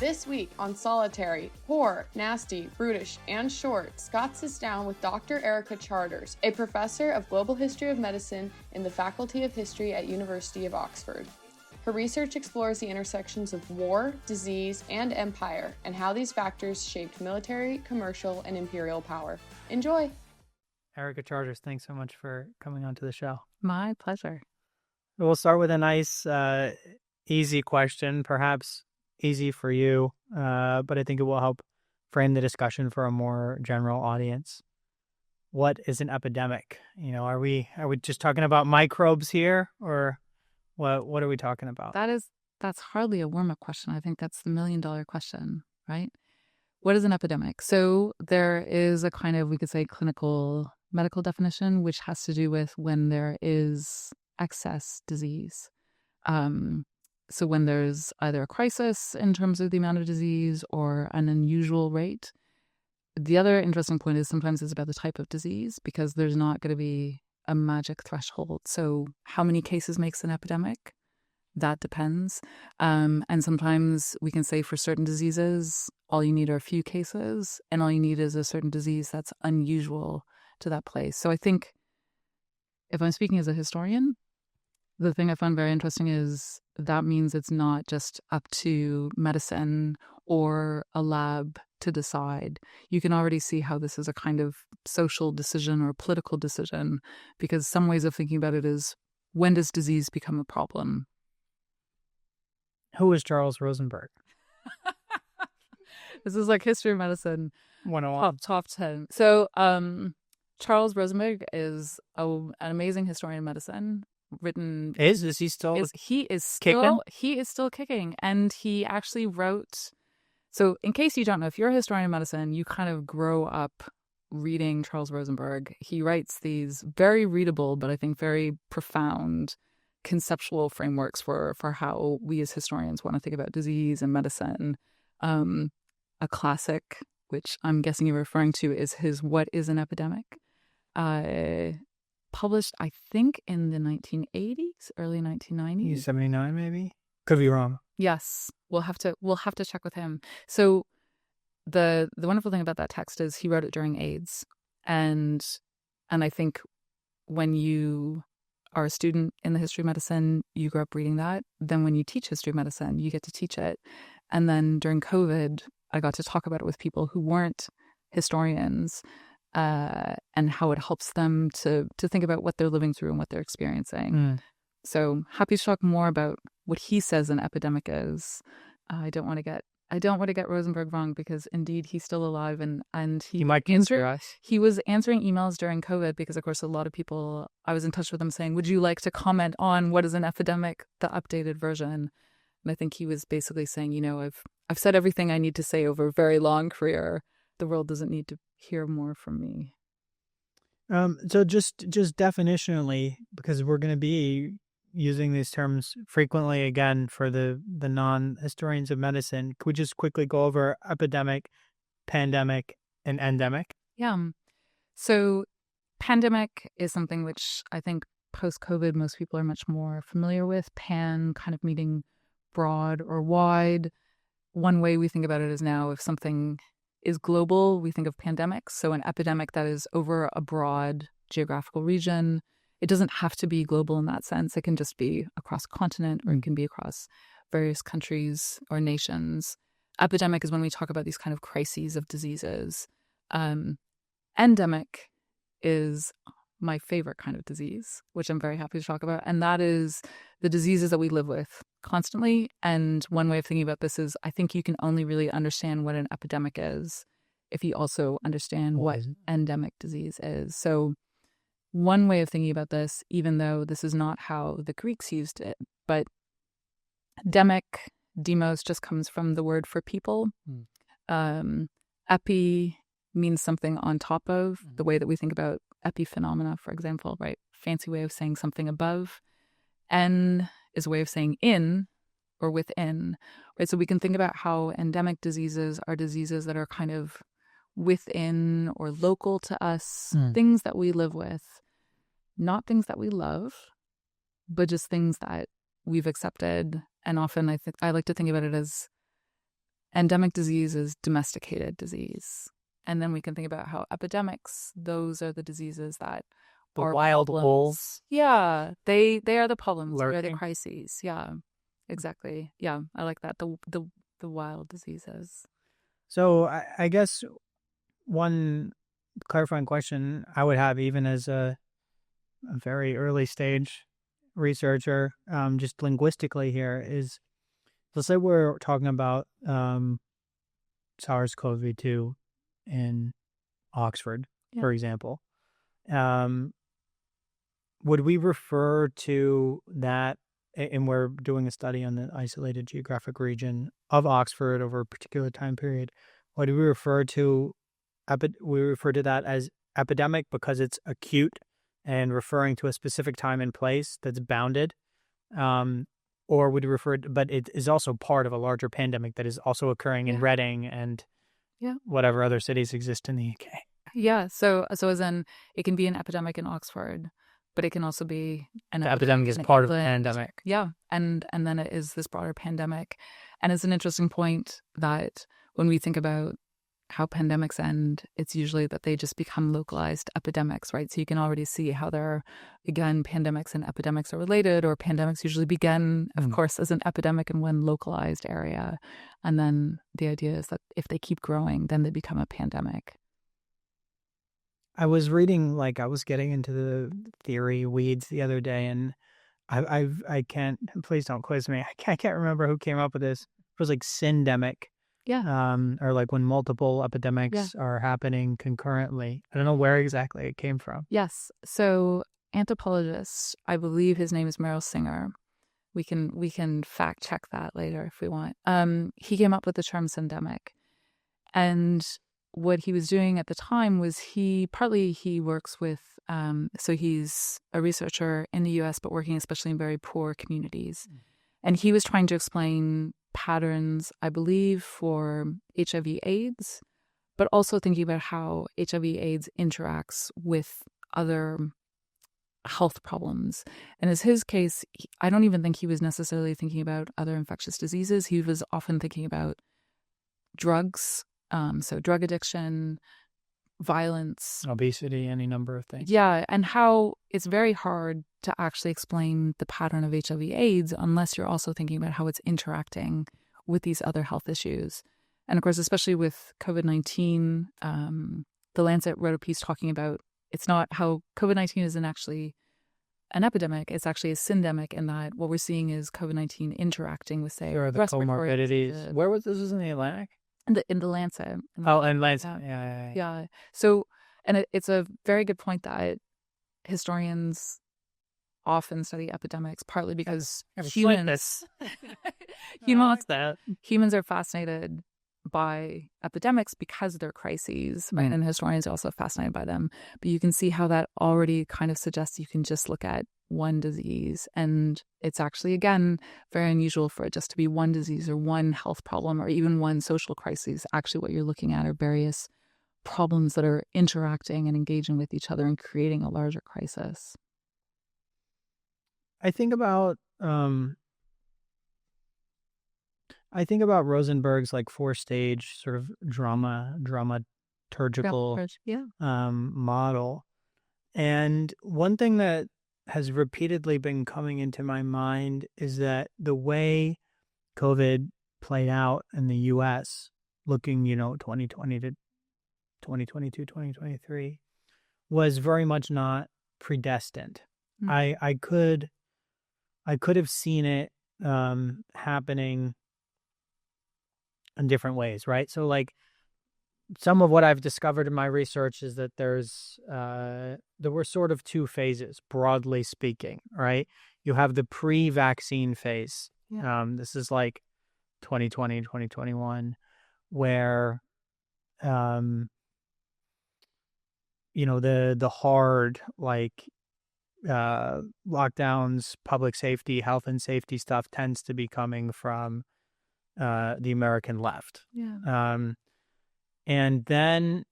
This week on Solitary, Poor, Nasty, Brutish, and Short, Scott sits down with Dr. Erica Charters, a professor of global history of medicine in the Faculty of History at University of Oxford. Her research explores the intersections of war, disease, and empire, and how these factors shaped military, commercial, and imperial power. Enjoy! Erica Charters, thanks so much for coming onto the show. My pleasure. We'll start with a nice, easy question, perhaps easy for you, but I think it will help frame the discussion for a more general audience. What is an epidemic? You know, are we just talking about microbes here, or what are we talking about? That's hardly a warm-up question. I think that's the million-dollar question, right? What is an epidemic? So there is a kind of, we could say, clinical medical definition, which has to do with when there is excess disease. So when there's either a crisis in terms of the amount of disease or an unusual rate. The other interesting point is sometimes it's about the type of disease, because there's not going to be a magic threshold. So how many cases makes an epidemic? That depends. And sometimes we can say for certain diseases, all you need are a few cases, and all you need is a certain disease that's unusual to that place. So I think if I'm speaking as a historian, the thing I find very interesting is that means it's not just up to medicine or a lab to decide. You can already see how this is a kind of social decision or political decision, because some ways of thinking about it is, when does disease become a problem? Who is Charles Rosenberg? This is like history of medicine 101. top 10. So Charles Rosenberg is an amazing historian of medicine. Is he still kicking? He is still kicking, and he actually wrote. So, in case you don't know, if you're a historian of medicine, you kind of grow up reading Charles Rosenberg. He writes these very readable, but I think very profound conceptual frameworks for how we as historians want to think about disease and medicine. A classic, which I'm guessing you're referring to, is his "What is an Epidemic?" Published, I think, in the 1980s, early 1990s. 79, maybe. Could be wrong. Yes, we'll have to check with him. So the wonderful thing about that text is he wrote it during AIDS, and I think when you are a student in the history of medicine, you grow up reading that. Then when you teach history of medicine, you get to teach it. And then during COVID, I got to talk about it with people who weren't historians. And how it helps them to think about what they're living through and what they're experiencing. So happy to talk more about what he says an epidemic is. I don't want to get Rosenberg wrong, because indeed he's still alive, and he might answer us. He was answering emails during COVID, because of course a lot of people, I was in touch with them saying, would you like to comment on what is an epidemic, the updated version? And I think he was basically saying, you know, I've said everything I need to say over a very long career. The world doesn't need to hear more from me. So just definitionally, because we're going to be using these terms frequently again for the non-historians of medicine, could we just quickly go over epidemic, pandemic, and endemic? Yeah. So pandemic is something which I think post-COVID most people are much more familiar with. Pan kind of meaning broad or wide. One way we think about it is now, if something is global, we think of pandemics. So an epidemic that is over a broad geographical region. It doesn't have to be global in that sense. It can just be across a continent, or it can be across various countries or nations. Epidemic is when we talk about these kind of crises of diseases. Endemic is my favorite kind of disease, which I'm very happy to talk about. And that is the diseases that we live with constantly. And one way of thinking about this is, I think you can only really understand what an epidemic is if you also understand what endemic disease is. So one way of thinking about this, even though this is not how the Greeks used it, but demic, demos, just comes from the word for people. Epi means something on top of, the way that we think about epiphenomena, for example, right? Fancy way of saying something above. En is a way of saying in or within, right? So we can think about how endemic diseases are diseases that are kind of within or local to us, things that we live with, not things that we love, but just things that we've accepted. And often I like to think about it as Endemic disease is domesticated disease. And then we can think about how epidemics, those are the diseases that The are wild problems. wolves. Yeah, they are the problems. They're the Lurking. crises. Yeah, exactly. Yeah, I like that. The wild diseases. So I guess one clarifying question I would have, even as a very early stage researcher, just linguistically here, is let's say we're talking about SARS-CoV-2 in Oxford, Yeah. for example. Would we refer to that, and we're doing a study on the isolated geographic region of Oxford over a particular time period, would we refer to that as epidemic because it's acute and referring to a specific time and place that's bounded? Or would we refer to, but it is also part of a larger pandemic that is also occurring in Reading and whatever other cities exist in the UK? Yeah. So as in, it can be an epidemic in Oxford, but it can also be an epidemic is in part of the England. pandemic. Yeah. And then it is this broader pandemic. And it's an interesting point that when we think about how pandemics end, it's usually that they just become localized epidemics, right? So you can already see how they're, again, pandemics and epidemics are related, or pandemics usually begin, of course, as an epidemic in one localized area. And then the idea is that if they keep growing, then they become a pandemic. I was reading, I was getting into the theory weeds the other day, and I can't, please don't quiz me. I can't remember who came up with this. It was like syndemic. Yeah. Or like when multiple epidemics are happening concurrently. I don't know where exactly it came from. Yes. So anthropologist, I believe his name is Merrill Singer. We can fact check that later if we want. He came up with the term syndemic. And what he was doing at the time was he works with, so he's a researcher in the US, but working especially in very poor communities. And he was trying to explain patterns, I believe, for HIV/AIDS, but also thinking about how HIV/AIDS interacts with other health problems. And as his case, I don't even think he was necessarily thinking about other infectious diseases. He was often thinking about drugs, so drug addiction, violence, obesity, any number of things. Yeah, and how it's very hard to actually explain the pattern of HIV/AIDS unless you're also thinking about how it's interacting with these other health issues. And of course, especially with COVID-19, the Lancet wrote a piece talking about it's not how COVID-19 isn't actually an epidemic, it's actually a syndemic, in that what we're seeing is COVID-19 interacting with, say, the comorbidities. Where was this? Was in the Atlantic? In the Lancet. In Lancet. Yeah. So, and it's a very good point that historians often study epidemics, partly because humans are fascinated by epidemics because they're crises, right? And historians are also fascinated by them. But you can see how that already kind of suggests you can just look at one disease, and it's actually, again, very unusual for it just to be one disease or one health problem or even one social crisis. Actually, what you're looking at are various problems that are interacting and engaging with each other and creating a larger crisis. I think about Rosenberg's 4-stage sort of dramaturgical model. And one thing that has repeatedly been coming into my mind is that the way COVID played out in the US, looking, 2020 to 2022, 2023, was very much not predestined. I could have seen it happening in different ways, right? So some of what I've discovered in my research is that there were sort of two phases, broadly speaking, right? You have the pre-vaccine phase. This is 2020, 2021, where the hard lockdowns, public safety, health and safety stuff tends to be coming from the American left. And then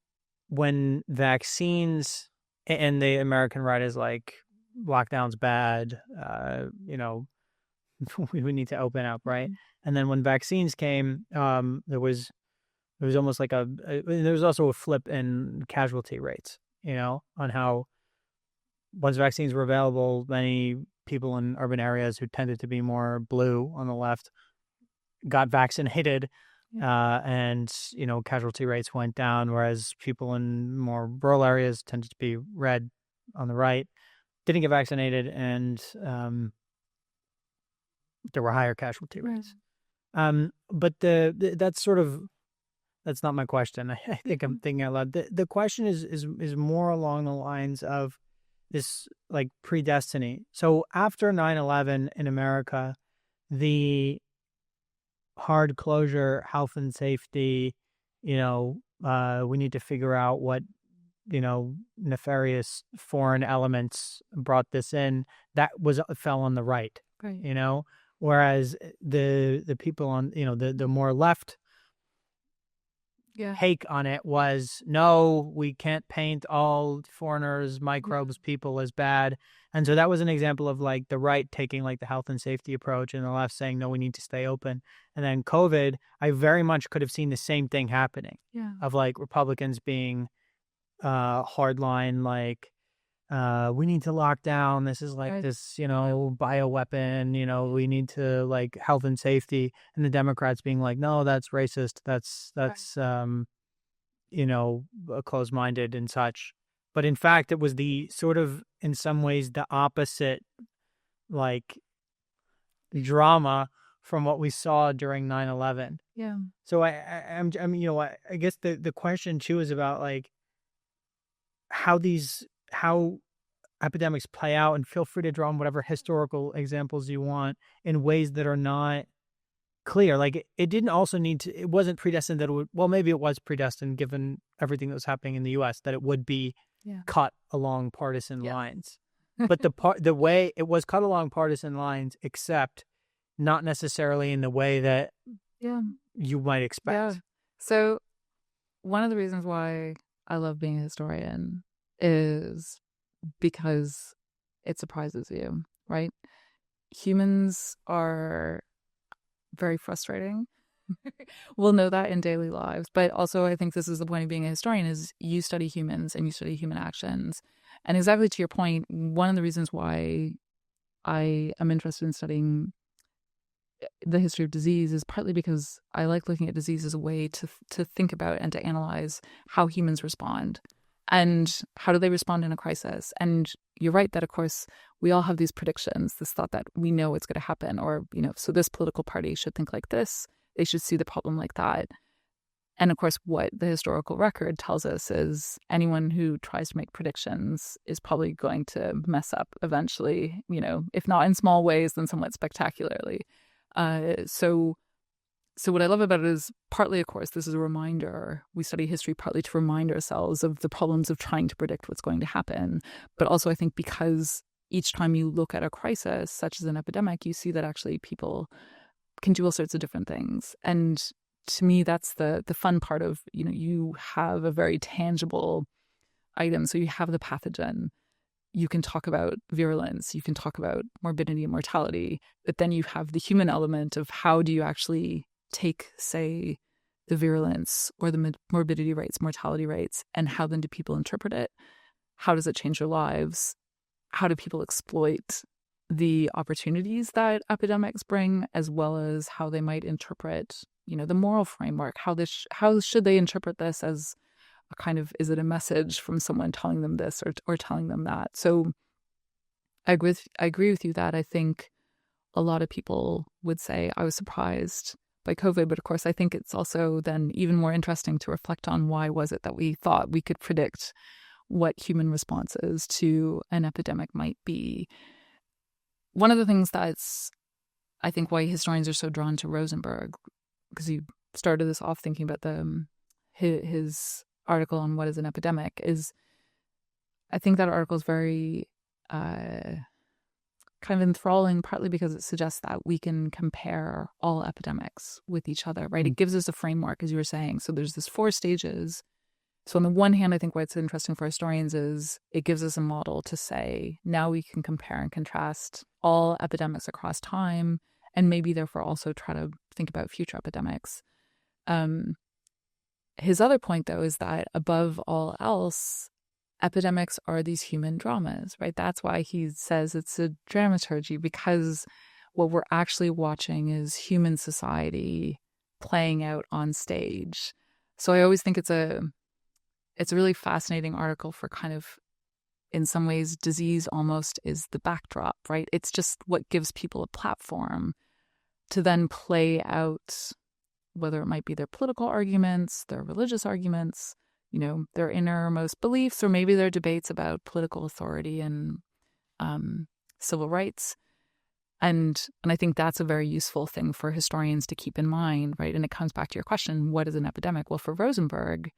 when vaccines and the American right is lockdown's bad, we would need to open up, right? And then when vaccines came, there was almost like there was also a flip in casualty rates, on how once vaccines were available, many people in urban areas who tended to be more blue on the left got vaccinated, and casualty rates went down, whereas people in more rural areas tended to be red on the right didn't get vaccinated, and there were higher casualty rates. But that's not my question. I think I'm thinking out loud. The question is more along the lines of this like predestiny. So after 9/11 in America, the hard closure, health and safety, we need to figure out what, nefarious foreign elements brought this in. That fell on the right, whereas the people on, the more left take on it was, no, we can't paint all foreigners, microbes, people as bad. And so that was an example of like the right taking like the health and safety approach and the left saying, no, we need to stay open. And then COVID, I very much could have seen the same thing happening of like Republicans being hardline, like, we need to lock down. This is like this, bioweapon, we need to like health and safety. And the Democrats being like, no, that's racist. That's closed-minded and such. But in fact, it was the sort of, in some ways, the opposite, like, drama from what we saw during 9/11. Yeah. So I guess the question too is about like how epidemics play out, and feel free to draw on whatever historical examples you want in ways that are not clear. Like it didn't also it wasn't predestined that it would, well, maybe it was predestined given everything that was happening in the US, that it would be cut along partisan lines. But the way it was cut along partisan lines, except not necessarily in the way that you might expect. Yeah. So one of the reasons why I love being a historian is because it surprises you, right? Humans are very frustrating. We'll know that in daily lives. But also, I think this is the point of being a historian, is you study humans and you study human actions. And exactly to your point, one of the reasons why I am interested in studying the history of disease is partly because I like looking at disease as a way to think about and to analyze how humans respond. And how do they respond in a crisis? And you're right that, of course, we all have these predictions, this thought that we know what's going to happen, or, so this political party should think like this. They should see the problem like that. And of course, what the historical record tells us is anyone who tries to make predictions is probably going to mess up eventually, if not in small ways, then somewhat spectacularly. So what I love about it is partly, of course, this is a reminder. We study history partly to remind ourselves of the problems of trying to predict what's going to happen. But also, I think because each time you look at a crisis, such as an epidemic, you see that actually people can do all sorts of different things. And to me, that's the fun part of, you have a very tangible item. So you have the pathogen. You can talk about virulence. You can talk about morbidity and mortality. But then you have the human element of how do you actually take, say, the virulence or the morbidity rates, mortality rates, and how then do people interpret it? How does it change their lives? How do people exploit the opportunities that epidemics bring, as well as how they might interpret, the moral framework? How should they interpret this as a kind of, is it a message from someone telling them this or telling them that? So I agree with you that I think a lot of people would say I was surprised by COVID, but of course I think it's also then even more interesting to reflect on why was it that we thought we could predict what human responses to an epidemic might be. One of the things that's, I think, why historians are so drawn to Rosenberg, because you started this off thinking about his article on what is an epidemic, is I think that article is very kind of enthralling, partly because it suggests that we can compare all epidemics with each other, right? It gives us a framework, as you were saying. So there's this 4 stages. So on the one hand, I think why it's interesting for historians is it gives us a model to say, now we can compare and contrast all epidemics across time and maybe therefore also try to think about future epidemics. His other point, though, is that above all else, epidemics are these human dramas, right? That's why he says it's a dramaturgy, because what we're actually watching is human society playing out on stage. So I always think it's a really fascinating article for kind of, in some ways, disease almost is the backdrop, right? It's just what gives people a platform to then play out, whether it might be their political arguments, their religious arguments, their innermost beliefs, or maybe their debates about political authority and civil rights. And I think that's a very useful thing for historians to keep in mind, right? And it comes back to your question, what is an epidemic? Well, for Rosenberg,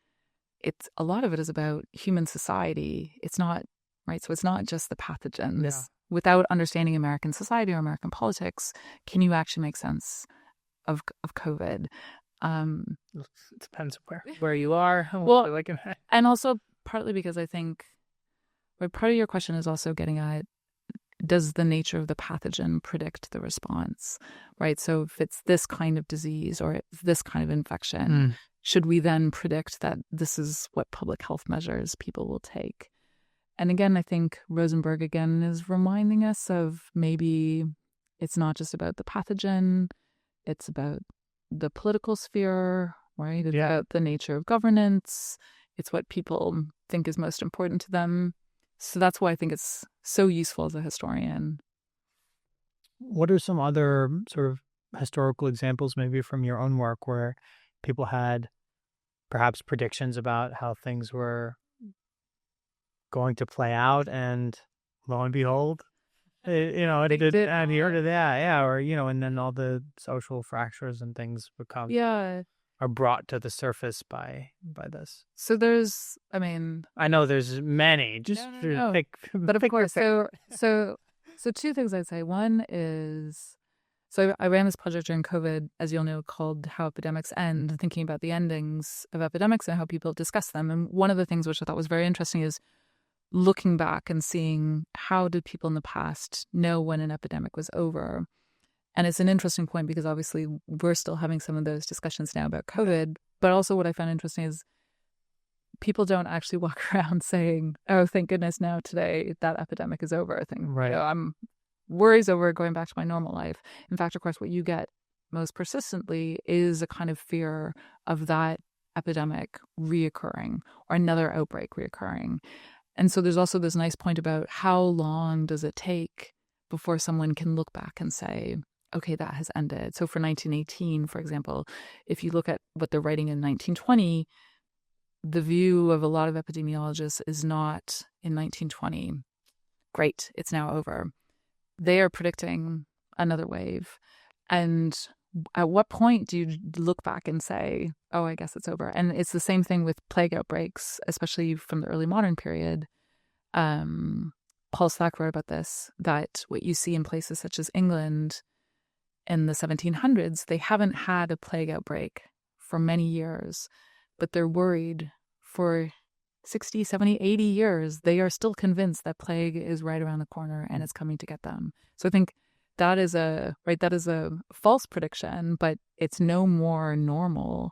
a lot of it is about human society. It's not, right? So it's not just the pathogens. Yeah. Without understanding American society or American politics, can you actually make sense of COVID? It depends where you are. Well, and also partly because I think, right, part of your question is also getting at, does the nature of the pathogen predict the response, right? So if it's this kind of disease or it's this kind of infection, should we then predict that this is what public health measures people will take? And again, I think Rosenberg again is reminding us of maybe it's not just about the pathogen, it's about the political sphere, right? It's about the nature of governance. It's what people think is most important to them. So that's why I think it's so useful as a historian. What are some other sort of historical examples, maybe from your own work, where people had perhaps predictions about how things were going to play out, and lo and behold, it did adhere to that, or and then all the social fractures and things are brought to the surface by this. So there's, I know there's many. Just pick, but of course, so two things I'd say. One is, so I ran this project during COVID, as you'll know, called How Epidemics End, thinking about the endings of epidemics and how people discuss them. And one of the things which I thought was very interesting is looking back and seeing how did people in the past know when an epidemic was over. And it's an interesting point because obviously we're still having some of those discussions now about COVID. But also what I found interesting is people don't actually walk around saying, oh, thank goodness now today that epidemic is over. I think, I'm worries over going back to my normal life. In fact, of course, what you get most persistently is a kind of fear of that epidemic reoccurring or another outbreak reoccurring. And so there's also this nice point about how long does it take before someone can look back and say, okay, that has ended. So for 1918, for example, if you look at what they're writing in 1920, the view of a lot of epidemiologists is not in 1920, great, it's now over. They are predicting another wave. And at what point do you look back and say, oh, I guess it's over? And it's the same thing with plague outbreaks, especially from the early modern period. Paul Slack wrote about this, that what you see in places such as England in the 1700s, they haven't had a plague outbreak for many years, but they're worried for 60, 70, 80 years. They are still convinced that plague is right around the corner and it's coming to get them. So I think that is a false prediction, but it's no more normal.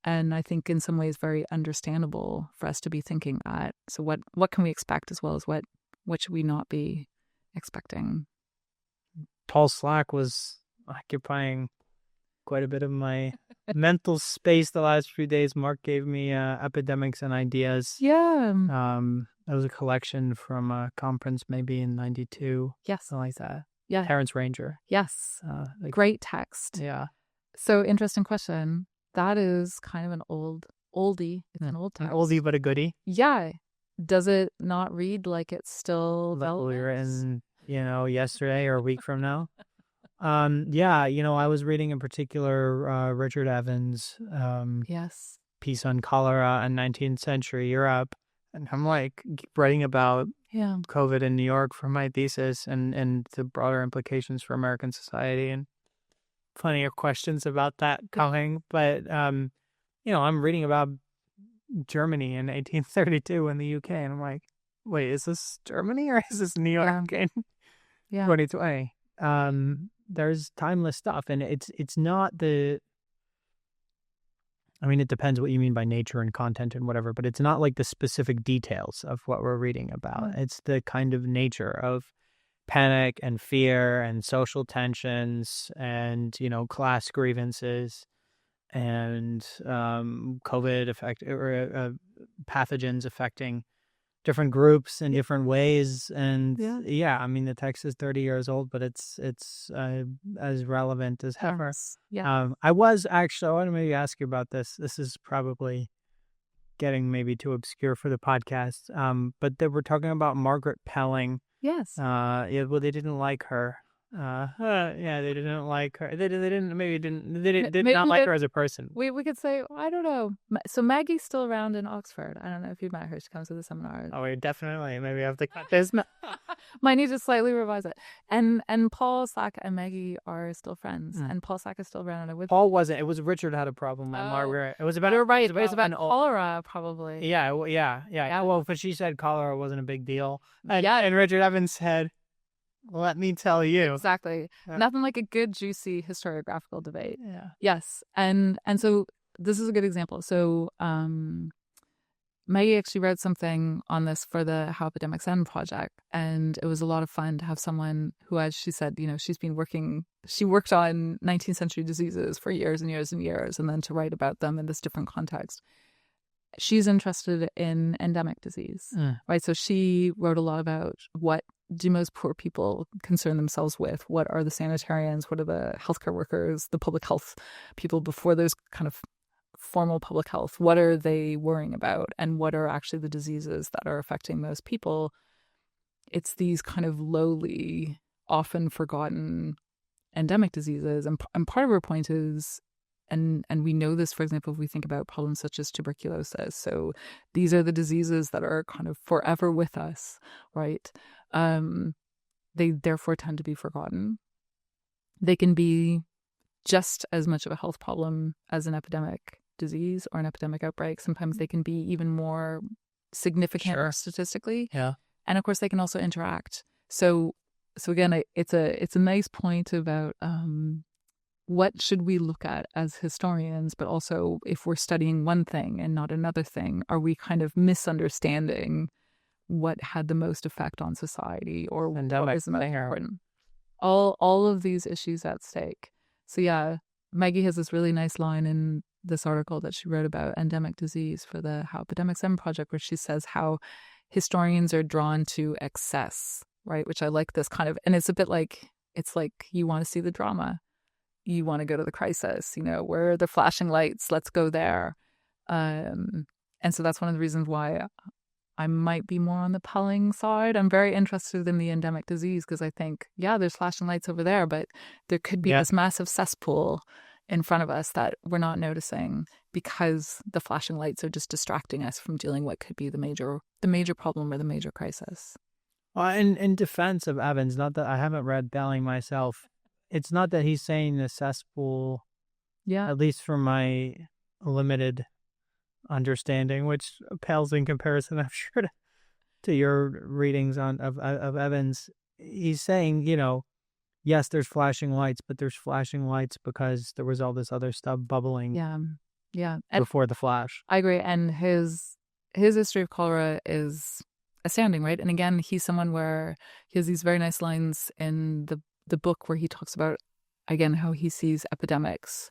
And I think in some ways very understandable for us to be thinking that. So what can we expect, as well as what should we not be expecting? Paul Slack was occupying quite a bit of my mental space the last few days. Mark gave me Epidemics and Ideas. Yeah. That was a collection from a conference maybe in 92. Yes. Something like that. Yeah. Terrence Ranger. Yes. Great text. Yeah. So interesting question. That is kind of an oldie. It's an old text. An oldie but a goodie. Yeah. Does it not read like it's still relevant? We were in, yesterday or a week from now. I was reading in particular Richard Evans' piece on cholera in 19th century Europe. And I'm writing about COVID in New York for my thesis and the broader implications for American society, and plenty of questions about that coming. But, I'm reading about Germany in 1832 in the UK, and I'm like, wait, is this Germany or is this New York in 2020? there's timeless stuff, and it's not the. I mean, it depends what you mean by nature and content and whatever, but it's not like the specific details of what we're reading about. It's the kind of nature of panic and fear and social tensions and, class grievances and COVID pathogens affecting different groups in different ways. And I mean, the text is 30 years old, but it's as relevant as ever. I was actually, I want to maybe ask you about this. This is probably getting maybe too obscure for the podcast. But they were talking about Margaret Pelling. Yes. Well, they didn't like her. They didn't like her. They did not like her as a person. We could say, I don't know. So Maggie's still around in Oxford. I don't know if you've met her. She comes to the seminars. Oh, definitely. Maybe I have to cut this. Might need to slightly revise it. And Paul Slack and Maggie are still friends. And Paul Slack is still around. Paul wasn't. It was Richard had a problem. Margaret. It was about. You're right. It was about cholera, probably. Yeah. Well, but she said cholera wasn't a big deal. And Richard Evans said, let me tell you. Exactly. Nothing like a good, juicy historiographical debate. Yeah. Yes. And so this is a good example. So Maggie actually wrote something on this for the How Epidemics End project. And it was a lot of fun to have someone who, as she said, she worked on 19th century diseases for years and years and years, and then to write about them in this different context. She's interested in endemic disease, right? So she wrote a lot about what do most poor people concern themselves with? What are the sanitarians? What are the healthcare workers, the public health people before there's kind of formal public health? What are they worrying about? And what are actually the diseases that are affecting most people? It's these kind of lowly, often forgotten endemic diseases. And part of her point is, and we know this, for example, if we think about problems such as tuberculosis. So these are the diseases that are kind of forever with us, right? They therefore tend to be forgotten. They can be just as much of a health problem as an epidemic disease or an epidemic outbreak. Sometimes they can be even more significant statistically. Yeah. And of course, they can also interact. So again, it's a nice point about what should we look at as historians, but also if we're studying one thing and not another thing, are we kind of misunderstanding what had the most effect on society or what is the most important? All of these issues at stake. So yeah, Maggie has this really nice line in this article that she wrote about endemic disease for the How Epidemics End project, where she says how historians are drawn to excess, right? Which I like this kind of, and it's a bit like, it's like you want to see the drama. You want to go to the crisis, where are the flashing lights? Let's go there. And so that's one of the reasons why I might be more on the Pelling side. I'm very interested in the endemic disease because I think, there's flashing lights over there, but there could be this massive cesspool in front of us that we're not noticing because the flashing lights are just distracting us from dealing what could be the major problem or the major crisis. Well, in defense of Evans, not that I haven't read Pelling myself, it's not that he's saying the cesspool, at least from my limited understanding, which pales in comparison, I'm sure, to your readings of Evans. He's saying, yes, there's flashing lights, but there's flashing lights because there was all this other stuff bubbling before the flash. I agree. And his history of cholera is astounding, right? And again, he's someone where he has these very nice lines in the book where he talks about, again, how he sees epidemics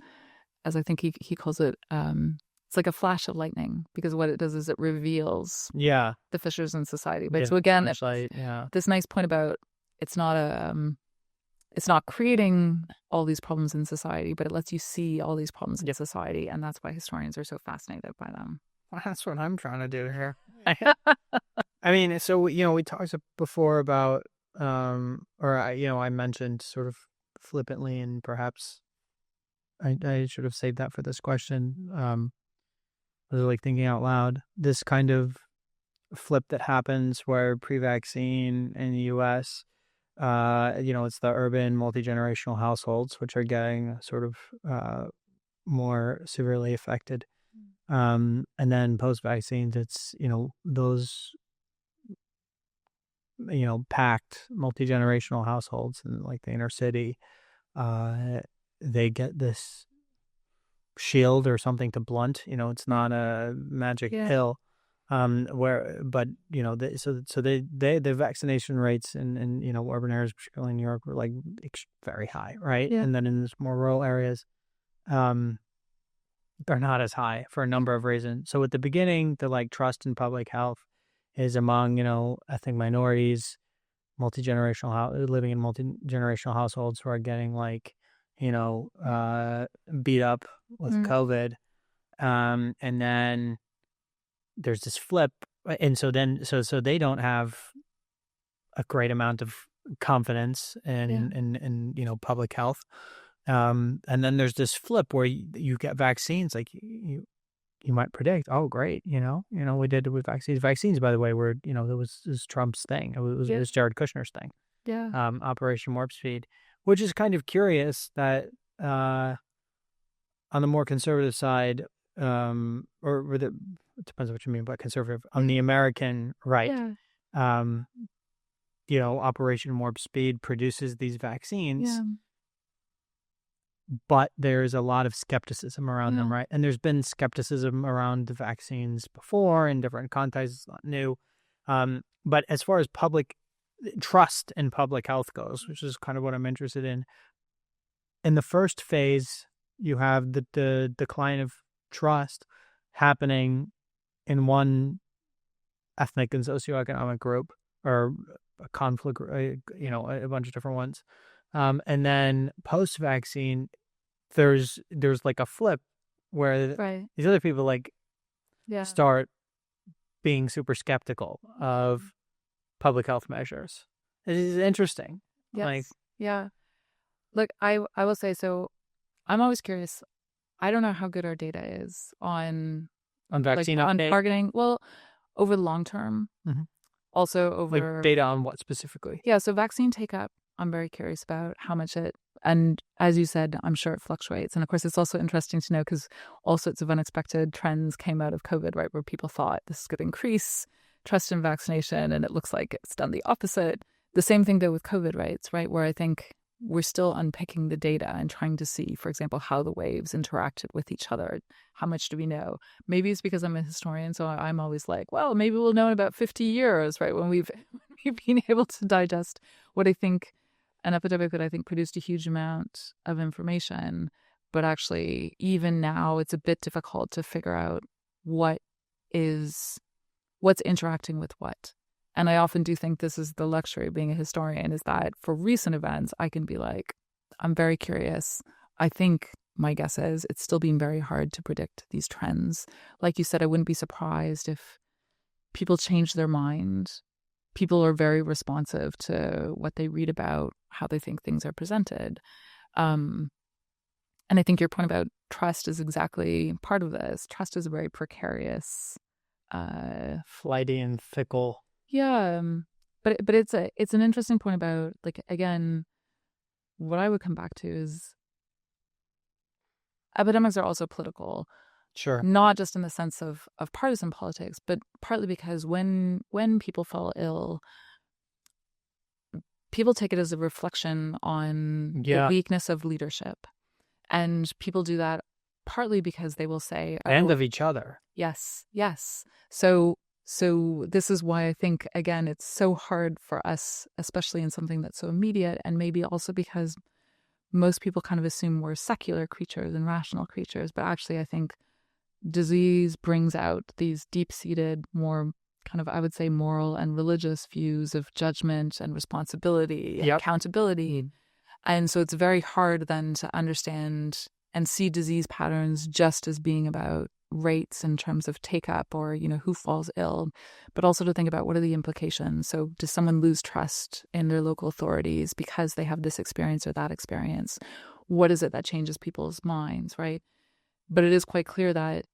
as, I think he calls it, it's like a flash of lightning, because what it does is it reveals the fissures in society. But so again, this nice point about it's not creating all these problems in society, but it lets you see all these problems in society. And that's why historians are so fascinated by them. Well, that's what I'm trying to do here. I mean, so, we talked before about, I mentioned sort of flippantly, and perhaps I should have saved that for this question. I was like thinking out loud, this kind of flip that happens where pre-vaccine in the U.S., it's the urban multi-generational households, which are getting sort of more severely affected. And then post-vaccines, it's, those, packed multi-generational households in like the inner city they get this shield or something to blunt. It's not a magic pill. But the vaccination rates in urban areas, particularly in New York, were like very high, right? Yeah. And then in more rural areas, they're not as high for a number of reasons. So at the beginning, the like trust in public health is among ethnic minorities, living in multi-generational households who are getting like beat up with COVID, and then there's this flip, and so they don't have a great amount of confidence in public health, and then there's this flip where you get vaccines, like you might predict, oh great, we did it with vaccines, by the way, were it was Trump's thing, it was Jared Kushner's thing, Operation Warp Speed, which is kind of curious that on the more conservative side, it depends on what you mean by conservative, on the American right, Operation Warp Speed produces these vaccines, but there's a lot of skepticism around them, right? And there's been skepticism around the vaccines before in different contexts, it's not new. But as far as public trust in public health goes, which is kind of what I'm interested in the first phase, you have the decline of trust happening in one ethnic and socioeconomic group, or a conflict, a bunch of different ones. And then post-vaccine, there's like a flip where these other people start being super skeptical of public health measures. It is interesting. Yes. Look, I will say, so I'm always curious. I don't know how good our data is on vaccine on update. targeting. Well, over the long term, also over data on what specifically? Yeah, so vaccine take up, I'm very curious about how much and as you said, I'm sure it fluctuates. And of course, it's also interesting to know because all sorts of unexpected trends came out of COVID, right? Where people thought this could increase trust in vaccination, and it looks like it's done the opposite. The same thing though with COVID rates, right? Where I think we're still unpicking the data and trying to see, for example, how the waves interacted with each other. How much do we know? Maybe it's because I'm a historian, so I'm always like, well, maybe we'll know in about 50 years, right? When we've been able to digest what I think an epidemic that I think produced a huge amount of information. But actually, even now, it's a bit difficult to figure out what's interacting with what. And I often do think this is the luxury of being a historian, is that for recent events, I can be like, I'm very curious. I think my guess is it's still being very hard to predict these trends. Like you said, I wouldn't be surprised if people change their mind. People are very responsive to what they read about, how they think things are presented. And I think your point about trust is exactly part of this. Trust is a very precarious, flighty and fickle. Yeah, but it's an interesting point about, like, again, what I would come back to is epidemics are also political. Sure. Not just in the sense of partisan politics, but partly because when people fall ill, people take it as a reflection on the weakness of leadership. And people do that partly because they will say... And of each other. Yes. So this is why I think, again, it's so hard for us, especially in something that's so immediate, and maybe also because most people kind of assume we're secular creatures and rational creatures. But actually, I think disease brings out these deep-seated, more kind of, I would say, moral and religious views of judgment and responsibility and accountability. And so it's very hard then to understand and see disease patterns just as being about rates in terms of take up or, who falls ill, but also to think about what are the implications. So does someone lose trust in their local authorities because they have this experience or that experience? What is it that changes people's minds, right? But it is quite clear that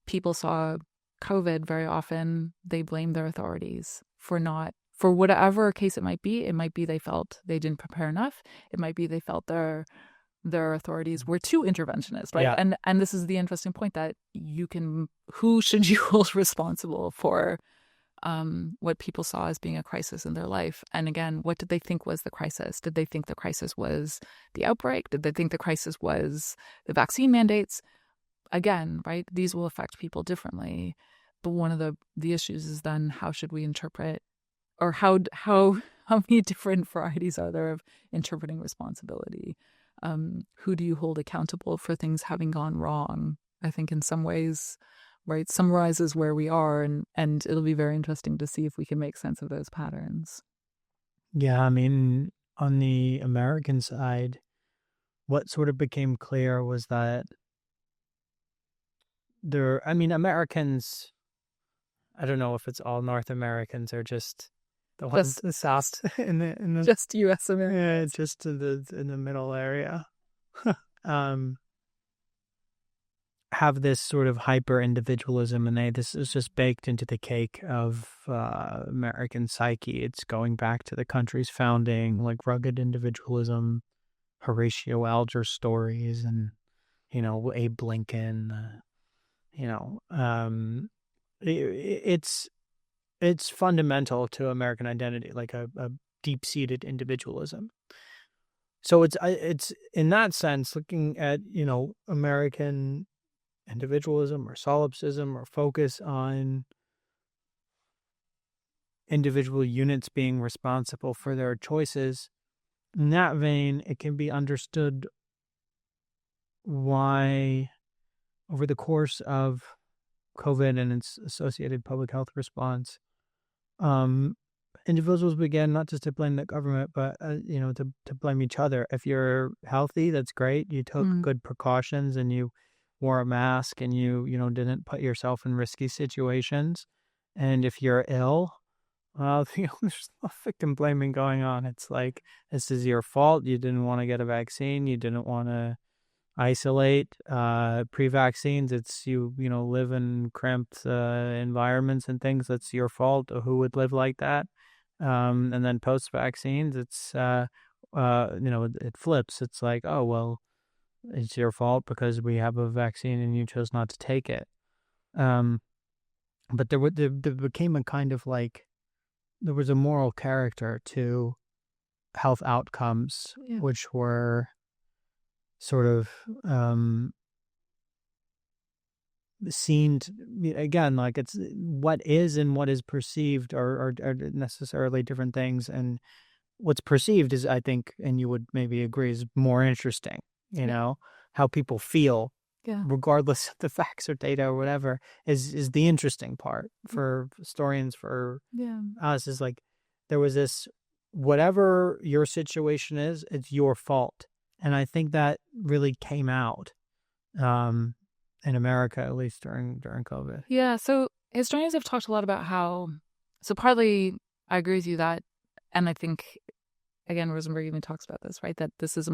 people saw COVID very often, they blame their authorities for whatever case it might be. It might be they felt they didn't prepare enough. It might be they felt their authorities were too interventionist, right? Yeah. And this is the interesting point that who should you hold responsible for what people saw as being a crisis in their life. And again, what did they think was the crisis? Did they think the crisis was the outbreak? Did they think the crisis was the vaccine mandates? Again, right, these will affect people differently. But one of the issues is then how should we interpret, or how many different varieties are there of interpreting responsibility? Who do you hold accountable for things having gone wrong? I think in some ways, right, summarizes where we are, and it'll be very interesting to see if we can make sense of those patterns. Yeah, I mean, on the American side, what sort of became clear was that Americans, I don't know if it's all North Americans or just the ones Just south in the just U.S. America. yeah, just in the middle area, have this sort of hyper individualism, and this is just baked into the cake of American psyche. It's going back to the country's founding, like rugged individualism, Horatio Alger stories, and Abe Lincoln. It's fundamental to American identity, like a deep-seated individualism. So it's in that sense, looking at American individualism or solipsism or focus on individual units being responsible for their choices. In that vein, it can be understood why, over the course of COVID and its associated public health response, individuals began not just to blame the government, but to blame each other. If you're healthy, that's great. You took good precautions and you wore a mask and you didn't put yourself in risky situations. And if you're ill, well, there's no victim blaming going on. It's like, this is your fault. You didn't want to get a vaccine. You didn't want to isolate pre-vaccines. It's you live in cramped environments and things. That's your fault. Who would live like that? And then post-vaccines, it's it flips. It's like, oh well, it's your fault because we have a vaccine and you chose not to take it. But there became a kind of like, there was a moral character to health outcomes, which were sort of seen again, like it's what is and what is perceived are necessarily different things, and what's perceived is, I think, and you would maybe agree, is more interesting. How people feel, regardless of the facts or data or whatever, is the interesting part for historians. For us, is like, there was this, whatever your situation is, it's your fault. And I think that really came out in America, at least during COVID. Yeah, so historians have talked a lot about how, so partly I agree with you that, and I think, again, Rosenberg even talks about this, right? That this is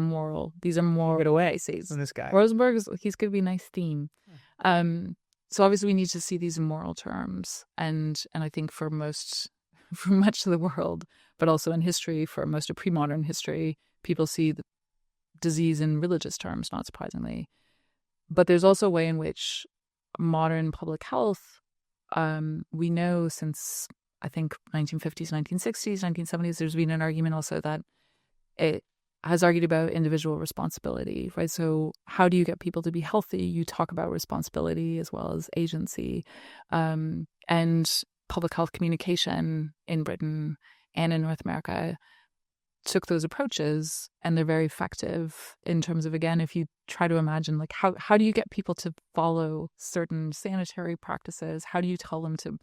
these are moral Get away bases. from this guy. Rosenberg, he's going to be a nice theme. So obviously we need to see these in moral terms. And I think for much of the world, but also in history, for most of pre-modern history, people see the disease in religious terms, not surprisingly. But there's also a way in which modern public health, we know since, I think, 1950s, 1960s, 1970s, there's been an argument also that it has argued about individual responsibility, right? So how do you get people to be healthy? You talk about responsibility as well as agency. And public health communication in Britain and in North America took those approaches, and they're very effective in terms of, again, if you try to imagine, like, how do you get people to follow certain sanitary practices? How do you tell them to,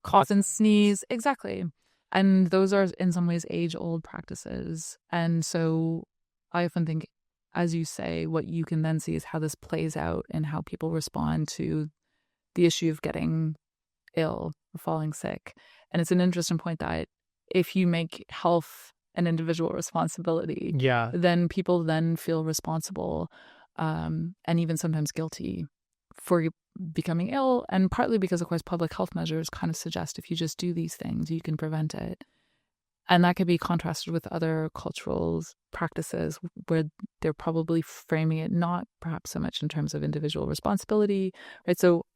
cough and sneeze? Exactly. And those are in some ways age-old practices. And so I often think, as you say, what you can then see is how this plays out and how people respond to the issue of getting ill or falling sick. And it's an interesting point that if you make health an individual responsibility, then people then feel responsible and even sometimes guilty for becoming ill. And partly because, of course, public health measures kind of suggest if you just do these things, you can prevent it. And that could be contrasted with other cultural practices where they're probably framing it not perhaps so much in terms of individual responsibility, right? So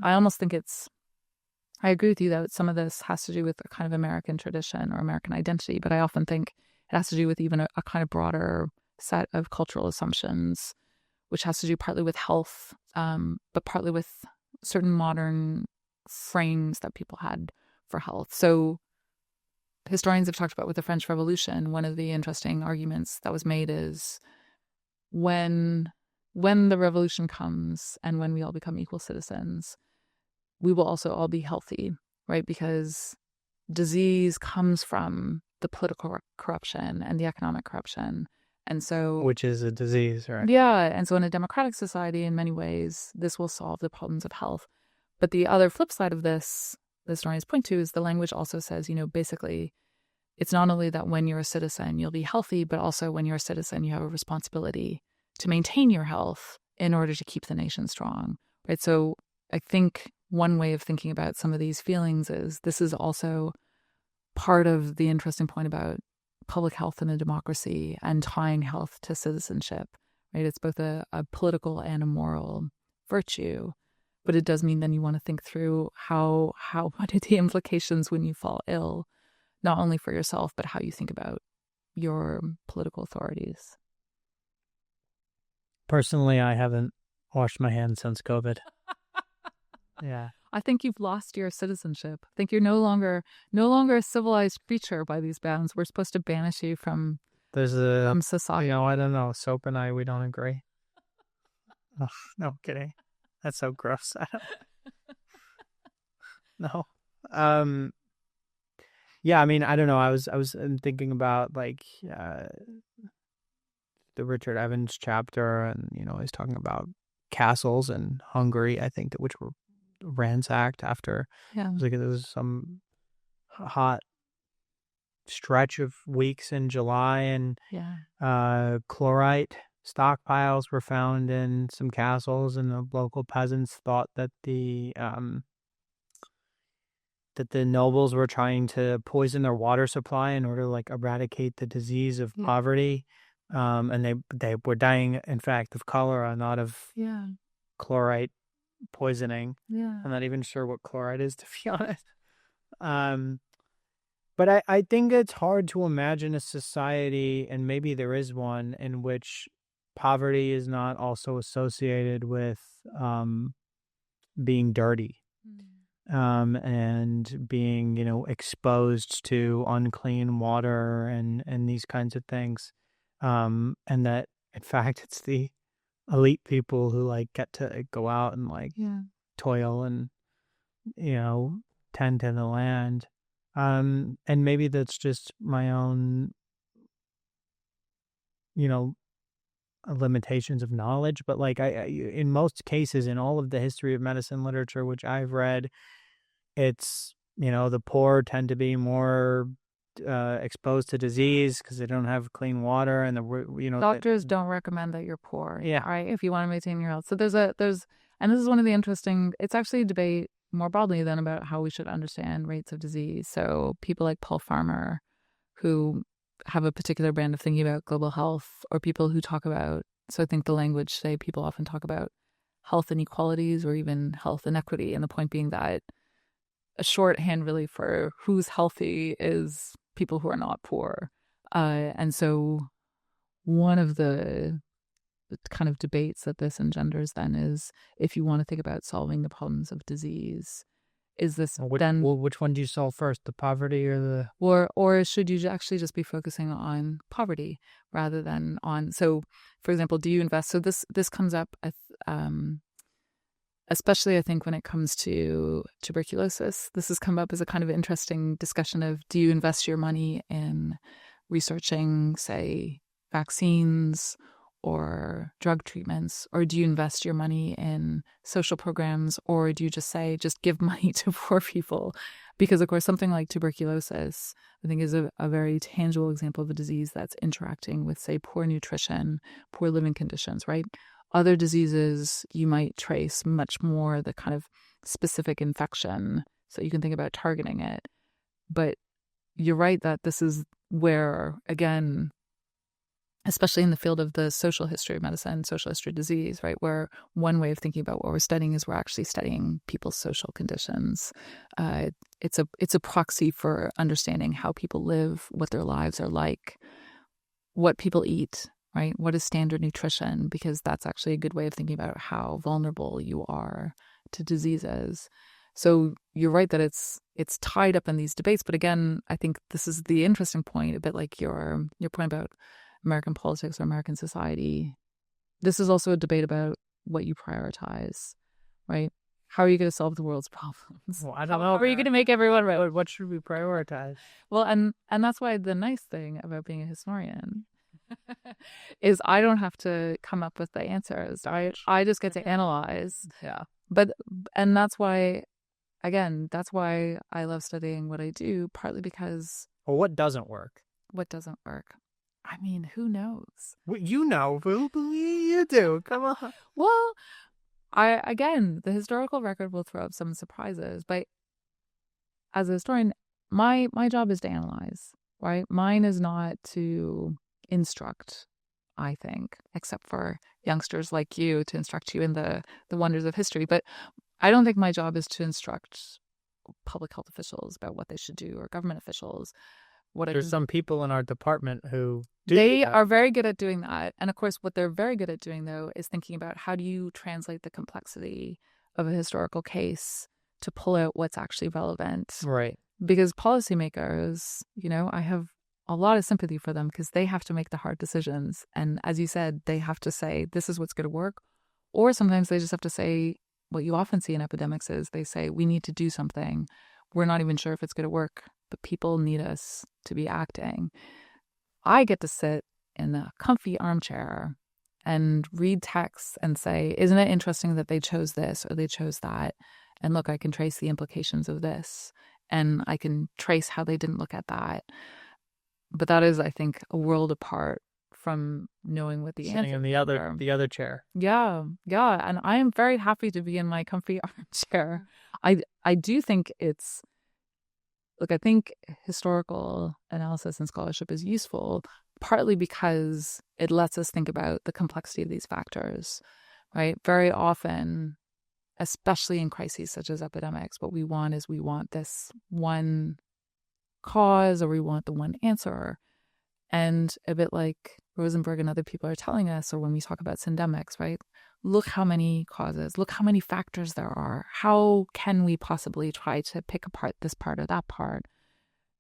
I almost think it's I agree with you that some of this has to do with a kind of American tradition or American identity, but I often think it has to do with even a kind of broader set of cultural assumptions, which has to do partly with health, but partly with certain modern frames that people had for health. So historians have talked about with the French Revolution, one of the interesting arguments that was made is when the revolution comes and when we all become equal citizens, we will also all be healthy, right? Because disease comes from the political corruption and the economic corruption. And so, which is a disease, right? yeah. And so in a democratic society, in many ways, this will solve the problems of health. But the other flip side of this, the historians point to, is the language also says, basically, it's not only that when you're a citizen, you'll be healthy, but also when you're a citizen, you have a responsibility to maintain your health in order to keep the nation strong, right? So I think one way of thinking about some of these feelings is this is also part of the interesting point about public health in a democracy and tying health to citizenship, right? It's both a political and a moral virtue, but it does mean then you want to think through what are the implications when you fall ill, not only for yourself, but how you think about your political authorities. Personally, I haven't washed my hands since COVID. Yeah. I think you've lost your citizenship. I think you're no longer a civilized creature by these bounds. We're supposed to banish you from society. I don't know. Soap and I, we don't agree. Oh, no kidding. That's so gross. I don't. No. Yeah, I mean, I don't know. I was thinking about the Richard Evans chapter, and he's talking about castles in Hungary, I think, which were ransacked after Yeah. there was some hot stretch of weeks in July, and chlorite stockpiles were found in some castles, and the local peasants thought that the nobles were trying to poison their water supply in order to eradicate the disease of poverty, and they were dying, in fact, of cholera, not of chlorite poisoning. I'm not even sure what chloride is, to be honest. But I think it's hard to imagine a society, and maybe there is one, in which poverty is not also associated with being dirty, and being, exposed to unclean water and these kinds of things. And that, in fact, it's the elite people who get to go out and toil and tend to the land, and maybe that's just my own limitations of knowledge, but I in most cases, in all of the history of medicine literature which I've read, it's the poor tend to be more exposed to disease because they don't have clean water, and doctors don't recommend that you're poor, right, if you want to maintain your health. So there's and this is one of the interesting, it's actually a debate more broadly than about how we should understand rates of disease. So people like Paul Farmer, who have a particular brand of thinking about global health, or people who talk about, so I think the language, say, people often talk about health inequalities or even health inequity, and the point being that a shorthand really for who's healthy is people who are not poor. And so one of the kind of debates that this engenders then is, if you want to think about solving the problems of disease, is this which one do you solve first, the poverty or the or should you actually just be focusing on poverty rather than on, so for example, do you invest, so this comes up especially I think when it comes to tuberculosis, this has come up as a kind of interesting discussion of, do you invest your money in researching, say, vaccines or drug treatments, or do you invest your money in social programs, or do you just say, just give money to poor people? Because of course, something like tuberculosis, I think, is a very tangible example of a disease that's interacting with, say, poor nutrition, poor living conditions, right? Other diseases, you might trace much more the kind of specific infection, so you can think about targeting it. But you're right that this is where, again, especially in the field of the social history of medicine, social history of disease, right? Where one way of thinking about what we're studying is we're actually studying people's social conditions. It's a proxy for understanding how people live, what their lives are like, what people eat, right? What is standard nutrition? Because that's actually a good way of thinking about how vulnerable you are to diseases. So you're right that it's tied up in these debates. But again, I think this is the interesting point, a bit like your point about American politics or American society. This is also a debate about what you prioritize, right? How are you going to solve the world's problems? Well, I don't know. How are you going to make everyone right? What should we prioritize? Well, and that's why the nice thing about being a historian is I don't have to come up with the answers. I just get to analyze. Yeah. And that's why, again, that's why I love studying what I do, partly because Well, what doesn't work? what doesn't work? I mean, who knows? Well, you know, you do. Come on. Well, again, the historical record will throw up some surprises, but as a historian, my job is to analyze, right? Mine is not to instruct, I think, except for youngsters like you to instruct you in the wonders of history. But I don't think my job is to instruct public health officials about what they should do or government officials. There's some people in our department who do They that. are very good at doing that. And of course, what they're very good at doing, though, is thinking about how do you translate the complexity of a historical case to pull out what's actually relevant. Right. Because policymakers, I have a lot of sympathy for them because they have to make the hard decisions. And as you said, they have to say, this is what's going to work. Or sometimes they just have to say, what you often see in epidemics is they say, we need to do something. We're not even sure if it's going to work, but people need us to be acting. I get to sit in a comfy armchair and read texts and say, isn't it interesting that they chose this or they chose that? And look, I can trace the implications of this and I can trace how they didn't look at that. But that is, I think, a world apart from knowing what the Sitting answer in the other chair. Yeah. And I am very happy to be in my comfy armchair. I do think I think historical analysis and scholarship is useful, partly because it lets us think about the complexity of these factors, right? Very often, especially in crises such as epidemics, what we want is this one cause or we want the one answer. And a bit like Rosenberg and other people are telling us, or when we talk about syndemics, right? Look how many causes, look how many factors there are. How can we possibly try to pick apart this part or that part?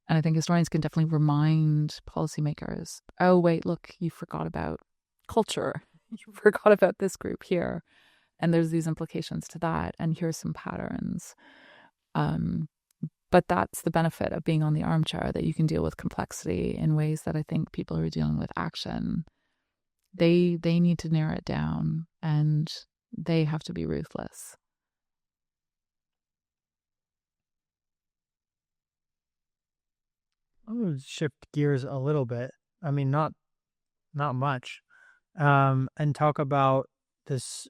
And I think historians can definitely remind policymakers, oh, wait, look, you forgot about culture. You forgot about this group here. And there's these implications to that. And here's some patterns. But that's the benefit of being on the armchair, that you can deal with complexity in ways that I think people who are dealing with action, they need to narrow it down and they have to be ruthless. I'm going to shift gears a little bit. I mean, not much. And talk about this,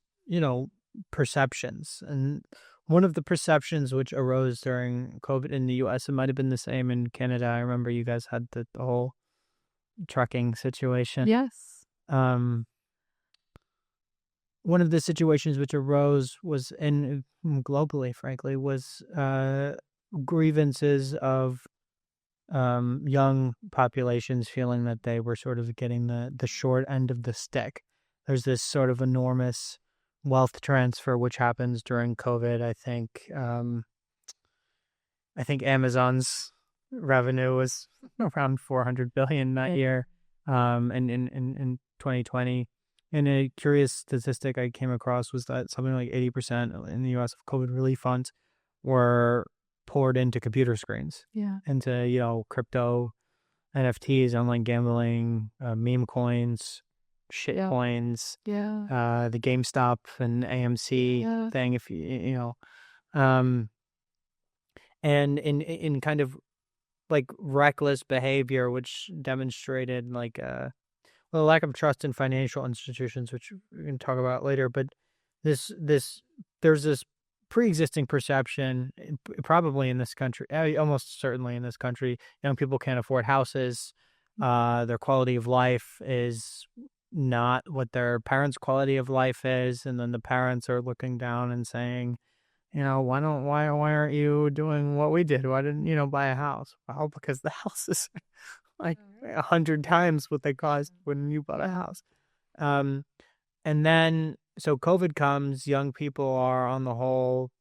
perceptions. And one of the perceptions which arose during COVID in the US, it might have been the same in Canada. I remember you guys had the whole trucking situation. Yes. One of the situations which arose was globally, frankly, was grievances of young populations feeling that they were sort of getting the short end of the stick. There's this sort of enormous wealth transfer which happens during COVID. I think Amazon's revenue was around $400 billion that year, in 2020. And a curious statistic I came across was that something like 80% in the U.S. of COVID relief funds were poured into computer screens, into crypto, NFTs, online gambling, meme coins, shit coins, the GameStop and AMC thing. If and in kind of like reckless behavior, which demonstrated like a lack of trust in financial institutions, which we can talk about later. But there's this pre-existing perception, probably in this country, almost certainly in this country, young people can't afford houses. Their quality of life is not what their parents' quality of life is, and then the parents are looking down and saying, why aren't you doing what we did? Why didn't buy a house? Well, because the house is like 100 times what they cost when you bought a house. And then so COVID comes, young people are on the whole,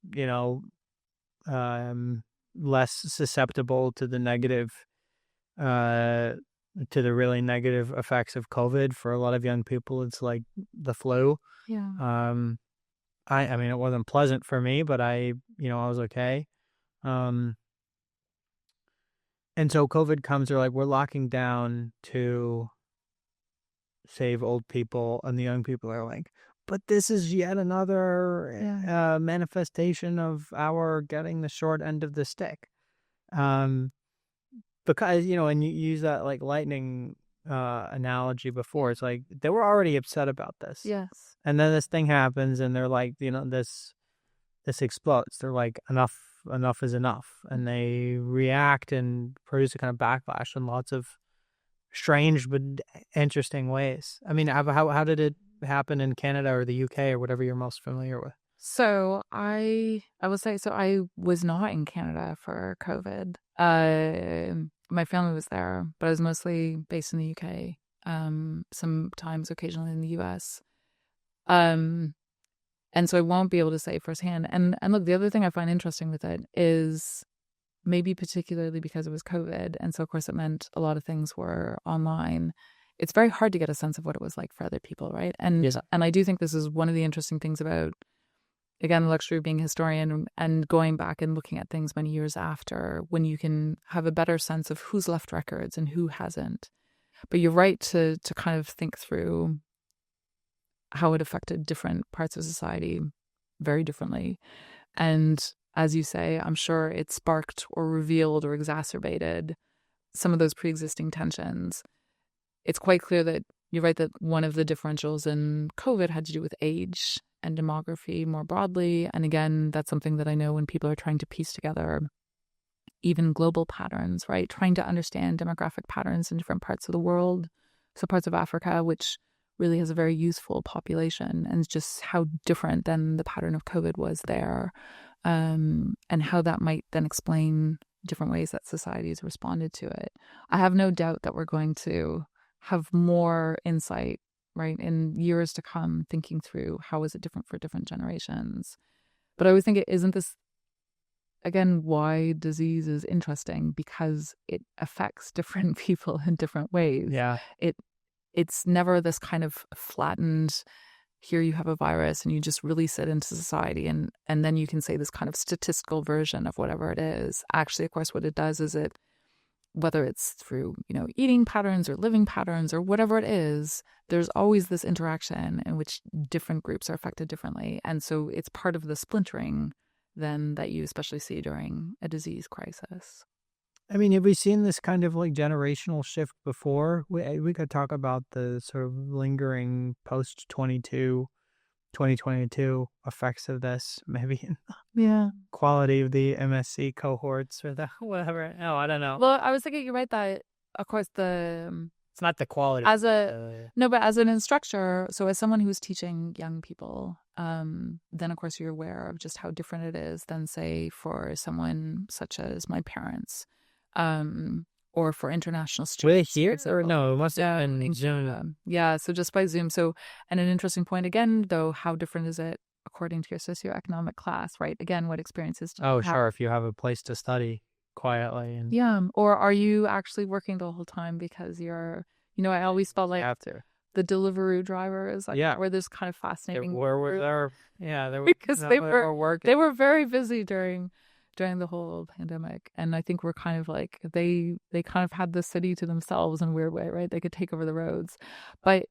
less susceptible to the really negative effects of COVID. For a lot of young people, it's like the flu. Yeah. I mean, it wasn't pleasant for me, but I was okay. And so COVID comes, they're like, we're locking down to save old people, and the young people are like, but this is yet another manifestation of our getting the short end of the stick. Because, and you use that like lightning analogy before. It's like they were already upset about this. Yes. And then this thing happens and they're like, this explodes. They're like, enough is enough. And they react and produce a kind of backlash in lots of strange but interesting ways. I mean, how did it happen in Canada or the UK or whatever you're most familiar with? So I will say, so I was not in Canada for COVID. My family was there, but I was mostly based in the UK. Sometimes occasionally in the US. And so I won't be able to say firsthand. And look, the other thing I find interesting with it is maybe particularly because it was COVID. And so of course it meant a lot of things were online. It's very hard to get a sense of what it was like for other people, right? And I do think this is one of the interesting things about, again, the luxury of being a historian and going back and looking at things many years after, when you can have a better sense of who's left records and who hasn't. But you're right to kind of think through how it affected different parts of society very differently. And as you say, I'm sure it sparked or revealed or exacerbated some of those pre-existing tensions. It's quite clear that you're right that one of the differentials in COVID had to do with age and demography more broadly. And again, that's something that I know when people are trying to piece together even global patterns, right? Trying to understand demographic patterns in different parts of the world. So parts of Africa, which really has a very youthful population, and just how different than the pattern of COVID was there. And how that might then explain different ways that society has responded to it. I have no doubt that we're going to have more insight, right, in years to come, thinking through how is it different for different generations. But I always think, isn't this, again, why disease is interesting? Because it affects different people in different ways. Yeah. It's never this kind of flattened, here you have a virus and you just release it into society and then you can say this kind of statistical version of whatever it is. Actually, of course, what it does is it, whether it's through, eating patterns or living patterns or whatever it is, there's always this interaction in which different groups are affected differently. And so it's part of the splintering then that you especially see during a disease crisis. I mean, have we seen this kind of like generational shift before? We could talk about the sort of lingering post 2022 effects of this, maybe in the quality of the MSc cohorts or the whatever. Oh, I don't know. Well, I was thinking, you're right that, of course, it's not the quality. No, but as an instructor, so as someone who's teaching young people, then of course you're aware of just how different it is than, say, for someone such as my parents. Or for international students. Were here or no? It must have been Zoom. Yeah, so just by Zoom. So, and an interesting point again, though, how different is it according to your socioeconomic class, right? Again, what experiences do you have? Sure. If you have a place to study quietly. And... Yeah. Or are you actually working the whole time because you're, I always felt like the Deliveroo drivers, were this kind of fascinating. Where were there? Yeah, there because they were working. They were very busy during the whole pandemic. And I think we're kind of like, they kind of had the city to themselves in a weird way, right? They could take over the roads. But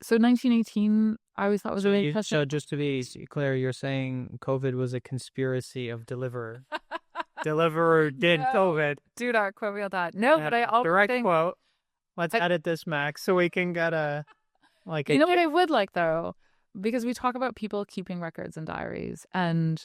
so 1918, I always thought was really interesting. So just to be clear, you're saying COVID was a conspiracy of Deliveroo. Deliveroo did COVID. Do not quote me on that. No, but I also direct quote. Let's edit this, Max, so we can get a like. You know what I would like though, because we talk about people keeping records and diaries, and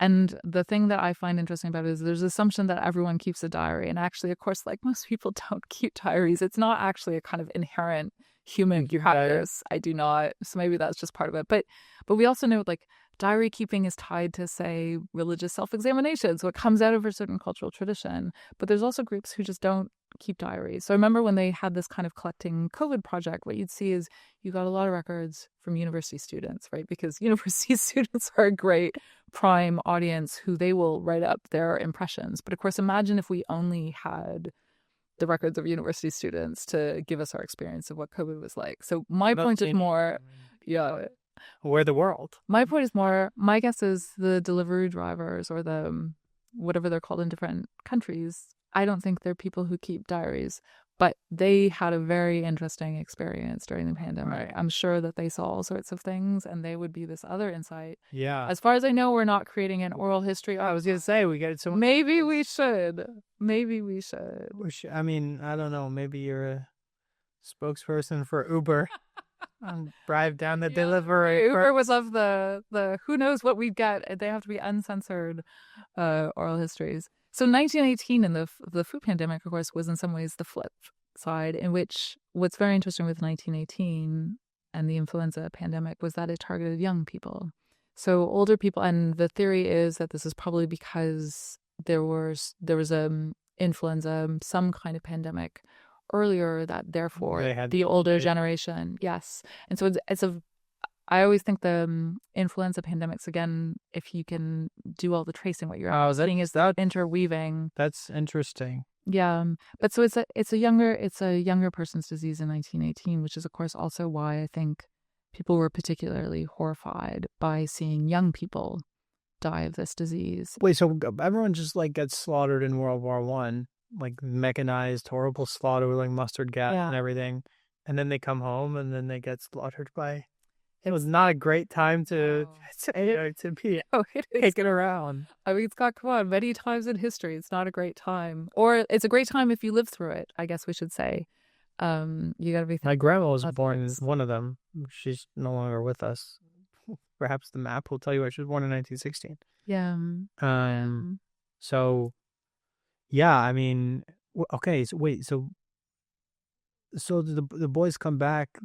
And the thing that I find interesting about it is there's assumption that everyone keeps a diary. And actually, of course, like most people don't keep diaries. It's not actually a kind of inherent human practice. I do not. So maybe that's just part of it. But we also know like diary keeping is tied to, say, religious self-examination. So it comes out of a certain cultural tradition. But there's also groups who just don't keep diaries. So I remember when they had this kind of collecting COVID project, what you'd see is you got a lot of records from university students, right? Because university students are a great prime audience who they will write up their impressions. But of course, imagine if we only had the records of university students to give us our experience of what COVID was like. So my point is more, yeah. We're the world. My point is more, my guess is the delivery drivers or the whatever they're called in different countries, I don't think they're people who keep diaries, but they had a very interesting experience during the pandemic. Right. I'm sure that they saw all sorts of things, and they would be this other insight. Yeah. As far as I know, we're not creating an oral history. I was going to say, we get it so much. Maybe we should. Maybe we should. I mean, I don't know. Maybe you're a spokesperson for Uber. Drive down the delivery. Uber was of the who knows what we'd get. They have to be uncensored oral histories. So 1918 and the food pandemic, of course, was in some ways the flip side, in which what's very interesting with 1918 and the influenza pandemic was that it targeted young people. So older people, and the theory is that this is probably because there was influenza, some kind of pandemic earlier, that therefore the older generation, yes. And so I always think the influenza pandemics, again, if you can do all the tracing, what you're seeing is that interweaving. That's interesting. Yeah, but so it's a younger person's disease in 1918, which is of course also why I think people were particularly horrified by seeing young people die of this disease. Wait, so everyone just like gets slaughtered in World War I, like mechanized, horrible slaughter, like mustard gas and everything, and then they come home and then they get slaughtered by. It was not a great time to be taken around. I mean, Scott, come on, many times in history, it's not a great time. Or it's a great time if you live through it, I guess we should say. You got to be... My grandma was born in one of them. She's no longer with us. Perhaps the map will tell you she was born in 1916. Yeah. So, yeah, I mean, okay, so wait, so the boys come back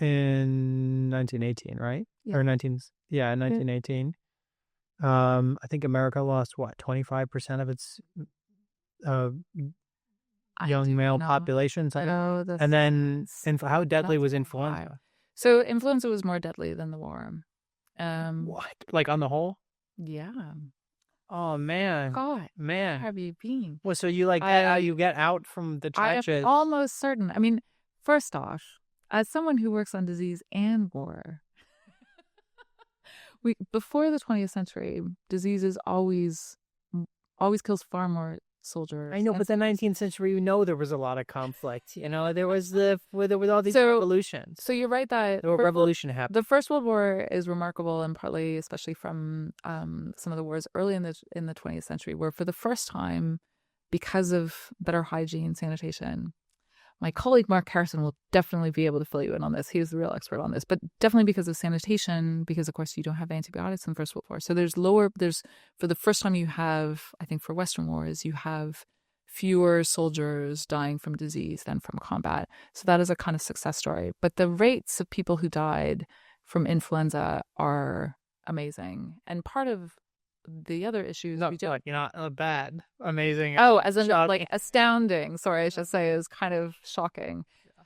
in 1918, right? Yeah. Or 1918. I think America lost 25% of its young male populations. And then how deadly was influenza? So influenza was more deadly than the war. What? Like on the whole? Yeah. Oh man. God. Man. Where have you been? Well, so you you get out from the trenches. I'm almost certain. I mean, first off, as someone who works on disease and war, before the 20th century, diseases always kills far more soldiers. I know, but the 19th century, there was a lot of conflict. There was all these revolutions. So you're right that a revolution happened. The First World War is remarkable, and partly, especially from some of the wars early in the 20th century, where for the first time, because of better hygiene, sanitation. My colleague Mark Harrison will definitely be able to fill you in on this. He's the real expert on this, but definitely because of sanitation, because of course you don't have antibiotics in the First World War. So there's for the first time you have, I think for Western wars, you have fewer soldiers dying from disease than from combat. So that is a kind of success story. But the rates of people who died from influenza are amazing. And part of the other issues not bad, amazing. Oh, as in like astounding. Sorry, I should say is kind of shocking. Yeah.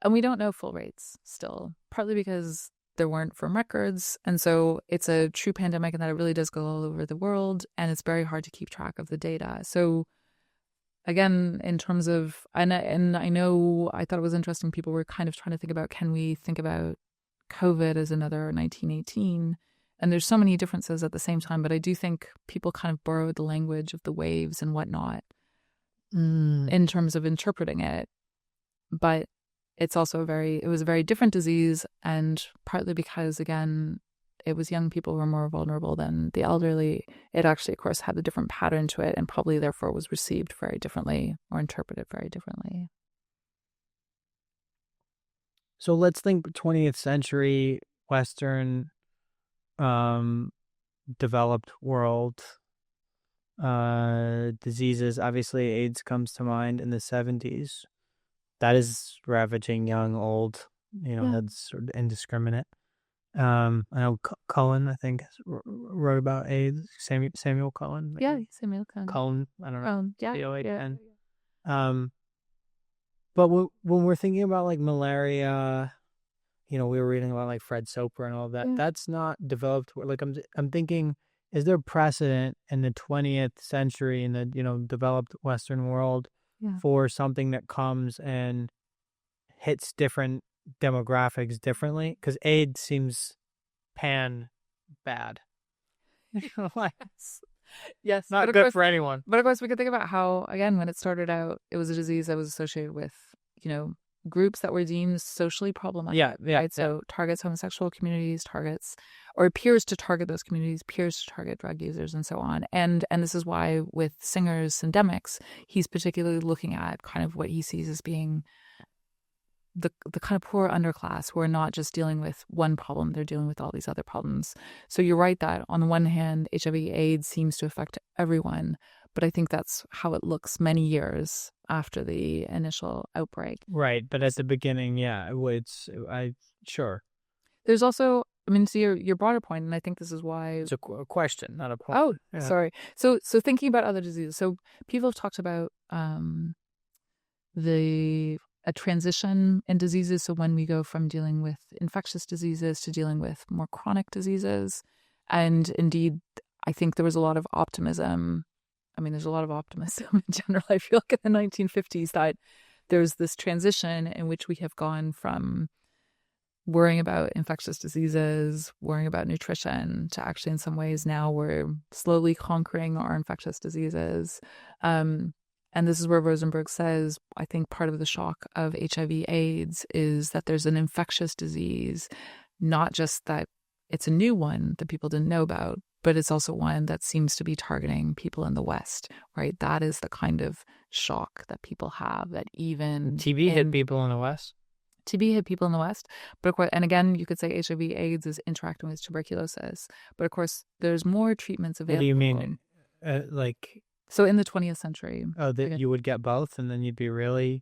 And we don't know full rates still, partly because there weren't firm records, and so it's a true pandemic, and that it really does go all over the world, and it's very hard to keep track of the data. So, again, in terms of and I know I thought it was interesting. People were kind of trying to think about, can we think about COVID as another 1918? And there's so many differences at the same time, but I do think people kind of borrowed the language of the waves and whatnot in terms of interpreting it. But it's also it was a very different disease, and partly because, again, it was young people who were more vulnerable than the elderly. It actually, of course, had a different pattern to it, and probably therefore was received very differently or interpreted very differently. So let's think 20th century Western developed world diseases. Obviously, AIDS comes to mind in the 70s. That is ravaging young, old. That's sort of indiscriminate. I know Cullen, I think, wrote about AIDS. Samuel Cullen. Maybe. Yeah, Samuel Cohn. Cullen, I don't know. Yeah. C-O-H-N. But when we're thinking about like malaria, we were reading about like Fred Soper and all that. Yeah. That's not developed. Like I'm thinking, is there precedent in the 20th century in the developed Western world for something that comes and hits different demographics differently? Because AIDS seems pan bad. Yes, not good for anyone. But of course, we could think about how, again, when it started out, it was a disease that was associated with, groups that were deemed socially problematic. Yeah. Right? So targets homosexual communities, or appears to target those communities, appears to target drug users, and so on. And this is why with Singer's Syndemics, he's particularly looking at kind of what he sees as being the kind of poor underclass who are not just dealing with one problem, they're dealing with all these other problems. So you're right that on the one hand, HIV/AIDS seems to affect everyone, but I think that's how it looks many years after the initial outbreak. Right, but at the beginning, sure. There's also, to your broader point, and I think this is why... It's a question, not a point. Oh, yeah. Sorry. So thinking about other diseases, so people have talked about a transition in diseases. So when we go from dealing with infectious diseases to dealing with more chronic diseases. And indeed, I think there was a lot of optimism. There's a lot of optimism in general. I feel like in the 1950s that there's this transition in which we have gone from worrying about infectious diseases, worrying about nutrition, to actually in some ways now we're slowly conquering our infectious diseases. And this is where Rosenberg says, I think part of the shock of HIV/AIDS is that there's an infectious disease, not just that it's a new one that people didn't know about, but it's also one that seems to be targeting people in the West, right? That is the kind of shock that people have, that even... TB hit people in the West? TB hit people in the West. But of course, and again, you could say HIV/AIDS is interacting with tuberculosis. But of course, there's more treatments available. What do you mean? So in the 20th century. Oh, that you would get both and then you'd be really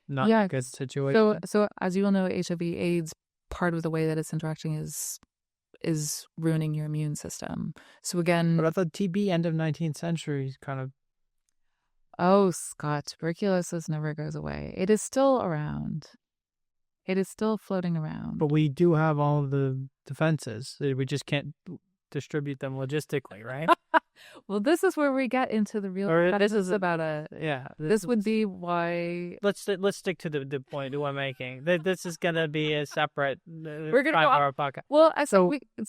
not in a good situation? So as you all know, HIV/AIDS, part of the way that it's interacting is ruining your immune system. So again... But I thought TB end of 19th century kind of... Oh, Scott, tuberculosis never goes away. It is still around. It is still floating around. But we do have all of the defenses. We just can't distribute them logistically, right? Well, this is where we get into the real... This is about a... Yeah. This would be why... Let's stick to the point we're making. This is going to be a separate... We're going to go off. Podcast. Well,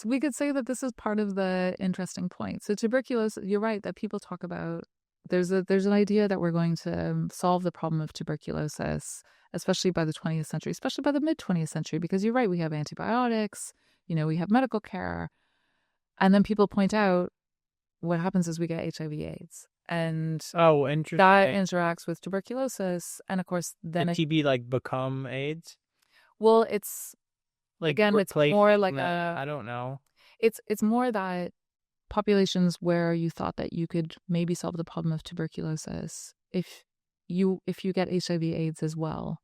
we could say that this is part of the interesting point. So tuberculosis, you're right, that people talk about... There's an idea that we're going to solve the problem of tuberculosis, especially by the 20th century, especially by the mid-20th century, because you're right, we have antibiotics, we have medical care. And then people point out what happens is we get HIV/AIDS. And interesting. That interacts with tuberculosis. And of course, then... Did TB become AIDS? Well, it's... Again, it's more like I don't know. It's more that populations where you thought that you could maybe solve the problem of tuberculosis, if you get HIV/AIDS as well,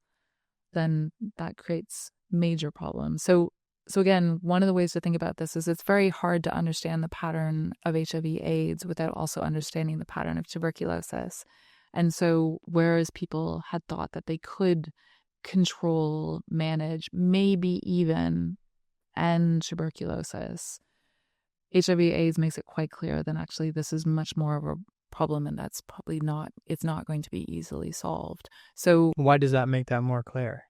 then that creates major problems. So again, one of the ways to think about this is it's very hard to understand the pattern of HIV/AIDS without also understanding the pattern of tuberculosis. And so whereas people had thought that they could control, manage, maybe even end tuberculosis, HIV/AIDS makes it quite clear that actually this is much more of a problem, and that's probably it's not going to be easily solved. So why does that make that more clear?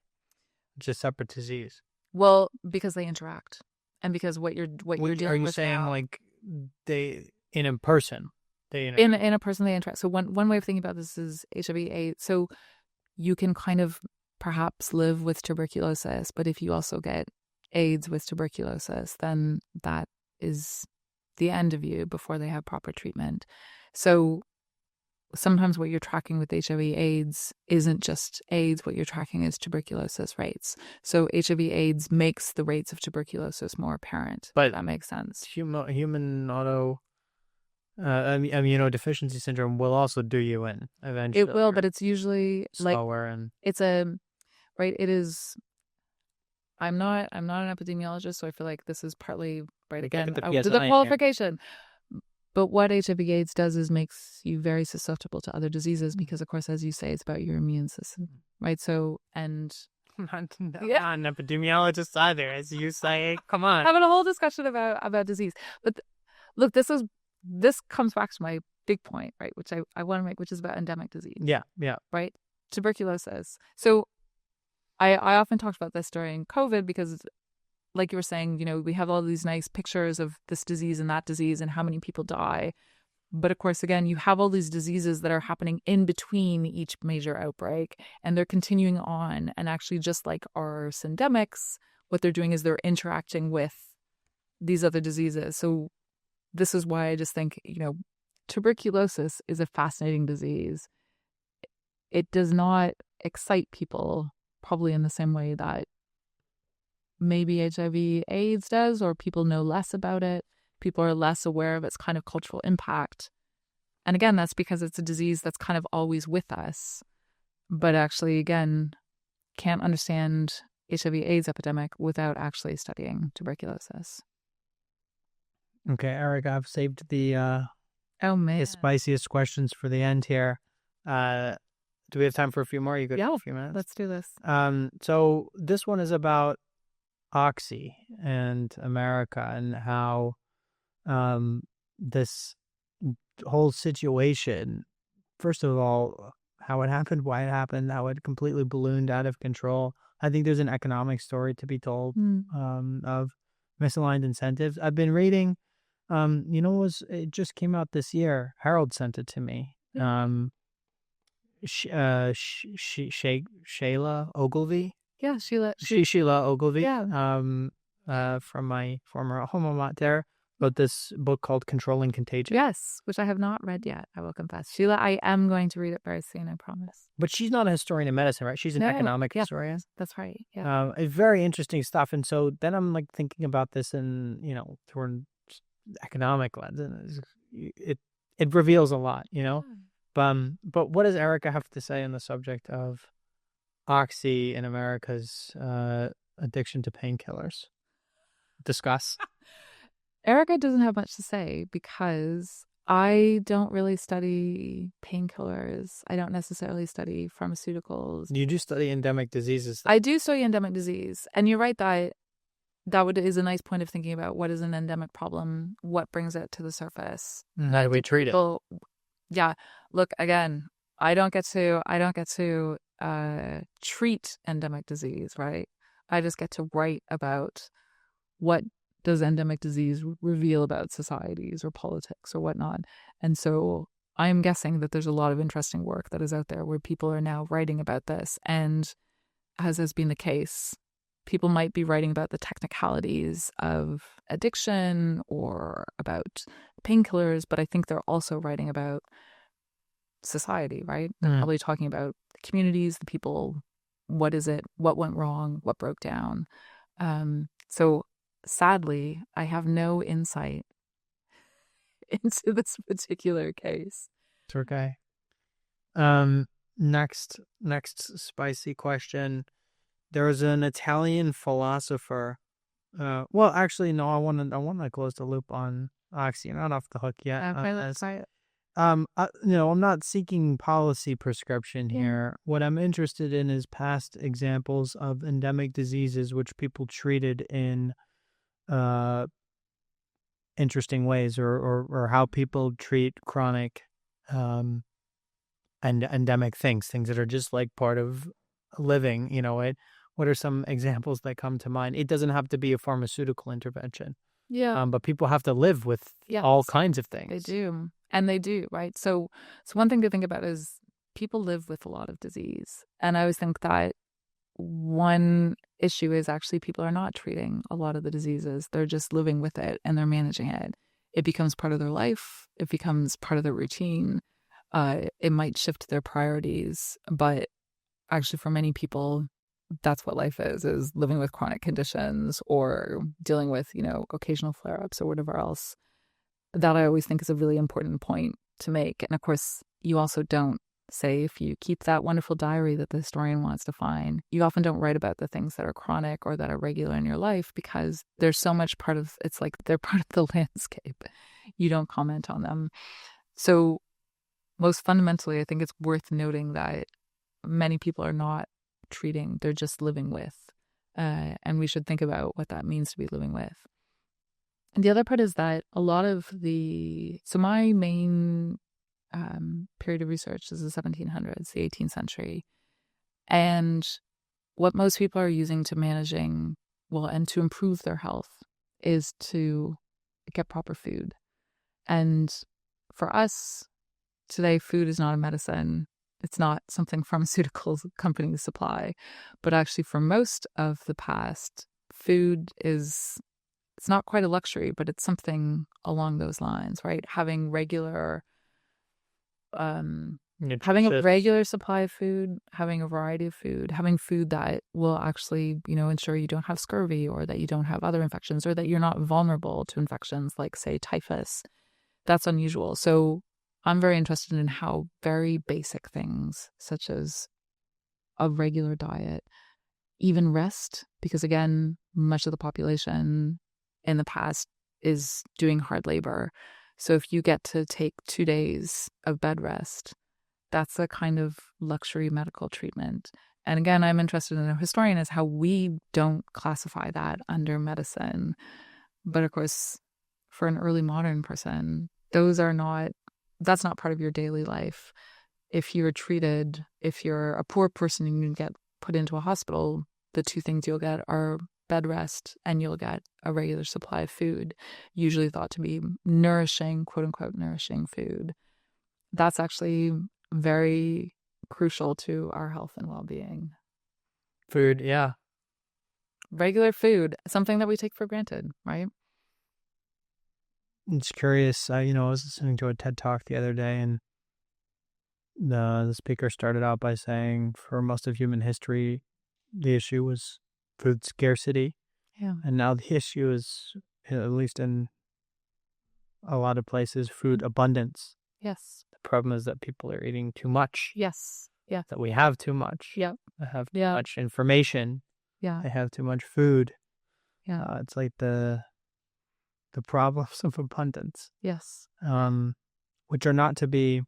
It's a separate disease. Well, because they interact, and because what you're dealing with. Are you saying now, they in a person? In a person they interact. So one way of thinking about this is HIV/AIDS. So you can kind of perhaps live with tuberculosis, but if you also get AIDS with tuberculosis, then that is the end of you before they have proper treatment. So sometimes what you're tracking with HIV/AIDS isn't just AIDS. What you're tracking is tuberculosis rates. So HIV/AIDS makes the rates of tuberculosis more apparent. But if that makes sense. Human immunodeficiency syndrome will also do you in eventually. It will, but it's usually slower and it's a right. It is. I'm not an epidemiologist, so I feel like this is partly right again the to the qualification. But what HIV/AIDS does is makes you very susceptible to other diseases because, of course, as you say, it's about your immune system, right? So, and not an epidemiologist either, as you say. Come on, having a whole discussion about disease. But look, this comes back to my big point, right? Which I want to make, which is about endemic disease. Yeah. Right, tuberculosis. So, I often talked about this during COVID because, like you were saying, we have all these nice pictures of this disease and that disease and how many people die. But of course, again, you have all these diseases that are happening in between each major outbreak, and they're continuing on. And actually, just like our syndemics, what they're doing is they're interacting with these other diseases. So this is why I just think, tuberculosis is a fascinating disease. It does not excite people probably in the same way that maybe HIV/AIDS does, or people know less about it. People are less aware of its kind of cultural impact. And again, that's because it's a disease that's kind of always with us. But actually, again, can't understand HIV/AIDS epidemic without actually studying tuberculosis. Okay, Eric, I've saved the spiciest questions for the end here. Do we have time for a few more? You got a few minutes? Let's do this. So this one is about Oxy and America and how this whole situation, first of all, how it happened, why it happened, how it completely ballooned out of control. I think there's an economic story to be told of misaligned incentives. I've been reading, it just came out this year. Harold sent it to me. Sheila Ogilvy. Yeah, Sheila Ogilvy. Yeah. From my former alma mater, wrote this book called Controlling Contagion. Yes, which I have not read yet, I will confess. Sheila, I am going to read it very soon, I promise. But she's not a historian of medicine, right? She's an economic historian. That's right. Yeah. Very interesting stuff. And so then I'm like thinking about this in, through an economic lens, and it reveals a lot, But what does Erica have to say on the subject of Oxy and America's addiction to painkillers? Discuss. Erica doesn't have much to say because I don't really study painkillers. I don't necessarily study pharmaceuticals. You do study endemic diseases. I do study endemic disease. And you're right that is a nice point of thinking about what is an endemic problem, what brings it to the surface. How do we treat it? Yeah. Look, again, I don't get to treat endemic disease, right? I just get to write about what does endemic disease reveal about societies or politics or whatnot. And so I'm guessing that there's a lot of interesting work that is out there where people are now writing about this. And as has been the case, people might be writing about the technicalities of addiction or about painkillers, but I think they're also writing about society, right? They're probably talking about the communities, the people, what is it, what went wrong, what broke down. So sadly, I have no insight into this particular case. It's okay. Next spicy question. There was an Italian philosopher. Well, actually, no. I want to close the loop on Oxy. You're not off the hook yet. Let's try it. I'm not seeking policy prescription here. What I'm interested in is past examples of endemic diseases which people treated in interesting ways, or how people treat chronic and endemic things that are just like part of living. What are some examples that come to mind? It doesn't have to be a pharmaceutical intervention. Yeah. But people have to live with all kinds of things. They do. And they do, right? So one thing to think about is people live with a lot of disease. And I always think that one issue is actually people are not treating a lot of the diseases. They're just living with it and they're managing it. It becomes part of their life. It becomes part of their routine. it might shift their priorities. But actually, for many people, that's what life is living with chronic conditions or dealing with, occasional flare-ups or whatever else. That I always think is a really important point to make. And of course, you also don't say, if you keep that wonderful diary that the historian wants to find, you often don't write about the things that are chronic or that are regular in your life because there's so much it's like they're part of the landscape. You don't comment on them. So most fundamentally, I think it's worth noting that many people are not treating, they're just living with. And we should think about what that means to be living with. And the other part is that a lot of so my main period of research is the 1700s, the 18th century. And what most people are using to managing, and to improve their health is to get proper food. And for us today, food is not a medicine. It's not something pharmaceutical companies supply. But actually, for most of the past, food it's not quite a luxury, but it's something along those lines, right? Having having a regular supply of food, having a variety of food, having food that will actually, ensure you don't have scurvy or that you don't have other infections or that you're not vulnerable to infections like, say, typhus. That's unusual. So I'm very interested in how very basic things such as a regular diet, even rest, because again, much of the population in the past is doing hard labor. So if you get to take 2 days of bed rest, that's a kind of luxury medical treatment. And again, I'm interested in a historian as how we don't classify that under medicine. But of course, for an early modern person, that's not part of your daily life. If you're a poor person and you get put into a hospital, the two things you'll get are bed rest and you'll get a regular supply of food, usually thought to be nourishing, quote unquote, nourishing food. That's actually very crucial to our health and well-being. Food, yeah. Regular food, something that we take for granted, right? It's curious. I was listening to a TED Talk the other day, and the speaker started out by saying for most of human history, the issue was food scarcity. Yeah. And now the issue is, at least in a lot of places, food abundance. Yes. The problem is that people are eating too much. Yes. Yeah. That we have too much. Yep. They have too much information. Yeah. They have too much food. Yeah. It's like the problems of abundance. Yes. Which are not to be,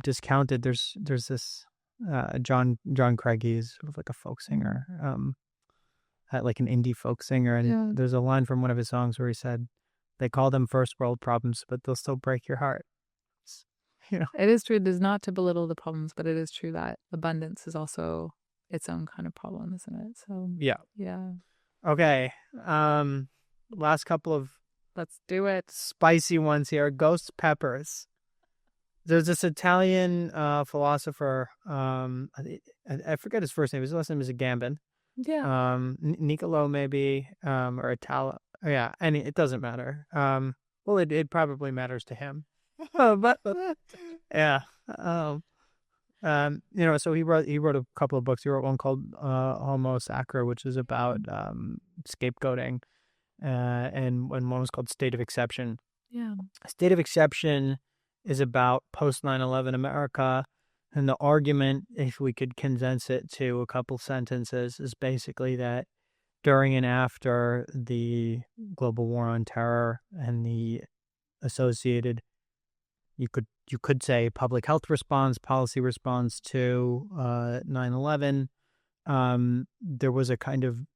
discounted. There's this John Craigie is sort of like a folk singer, like an indie folk singer, and there's a line from one of his songs where he said, "They call them first world problems, but they'll still break your heart." It is true. It is not to belittle the problems, but it is true that abundance is also its own kind of problem, isn't it? So yeah. Okay. Last couple of let's do it. Spicy ones here. Ghost peppers. There's this Italian philosopher. I forget his first name. His last name is Gambin. Yeah. Niccolo maybe, or Italo. Yeah, and it doesn't matter. Well, it probably matters to him. but yeah. So he wrote a couple of books. He wrote one called Homo Sacra, which is about scapegoating, and one was called State of Exception. Yeah. State of Exception is about post 9/11 America, and the argument, if we could condense it to a couple sentences, is basically that during and after the global war on terror and the associated, you could say, public health response, policy response to 9/11, there was a kind of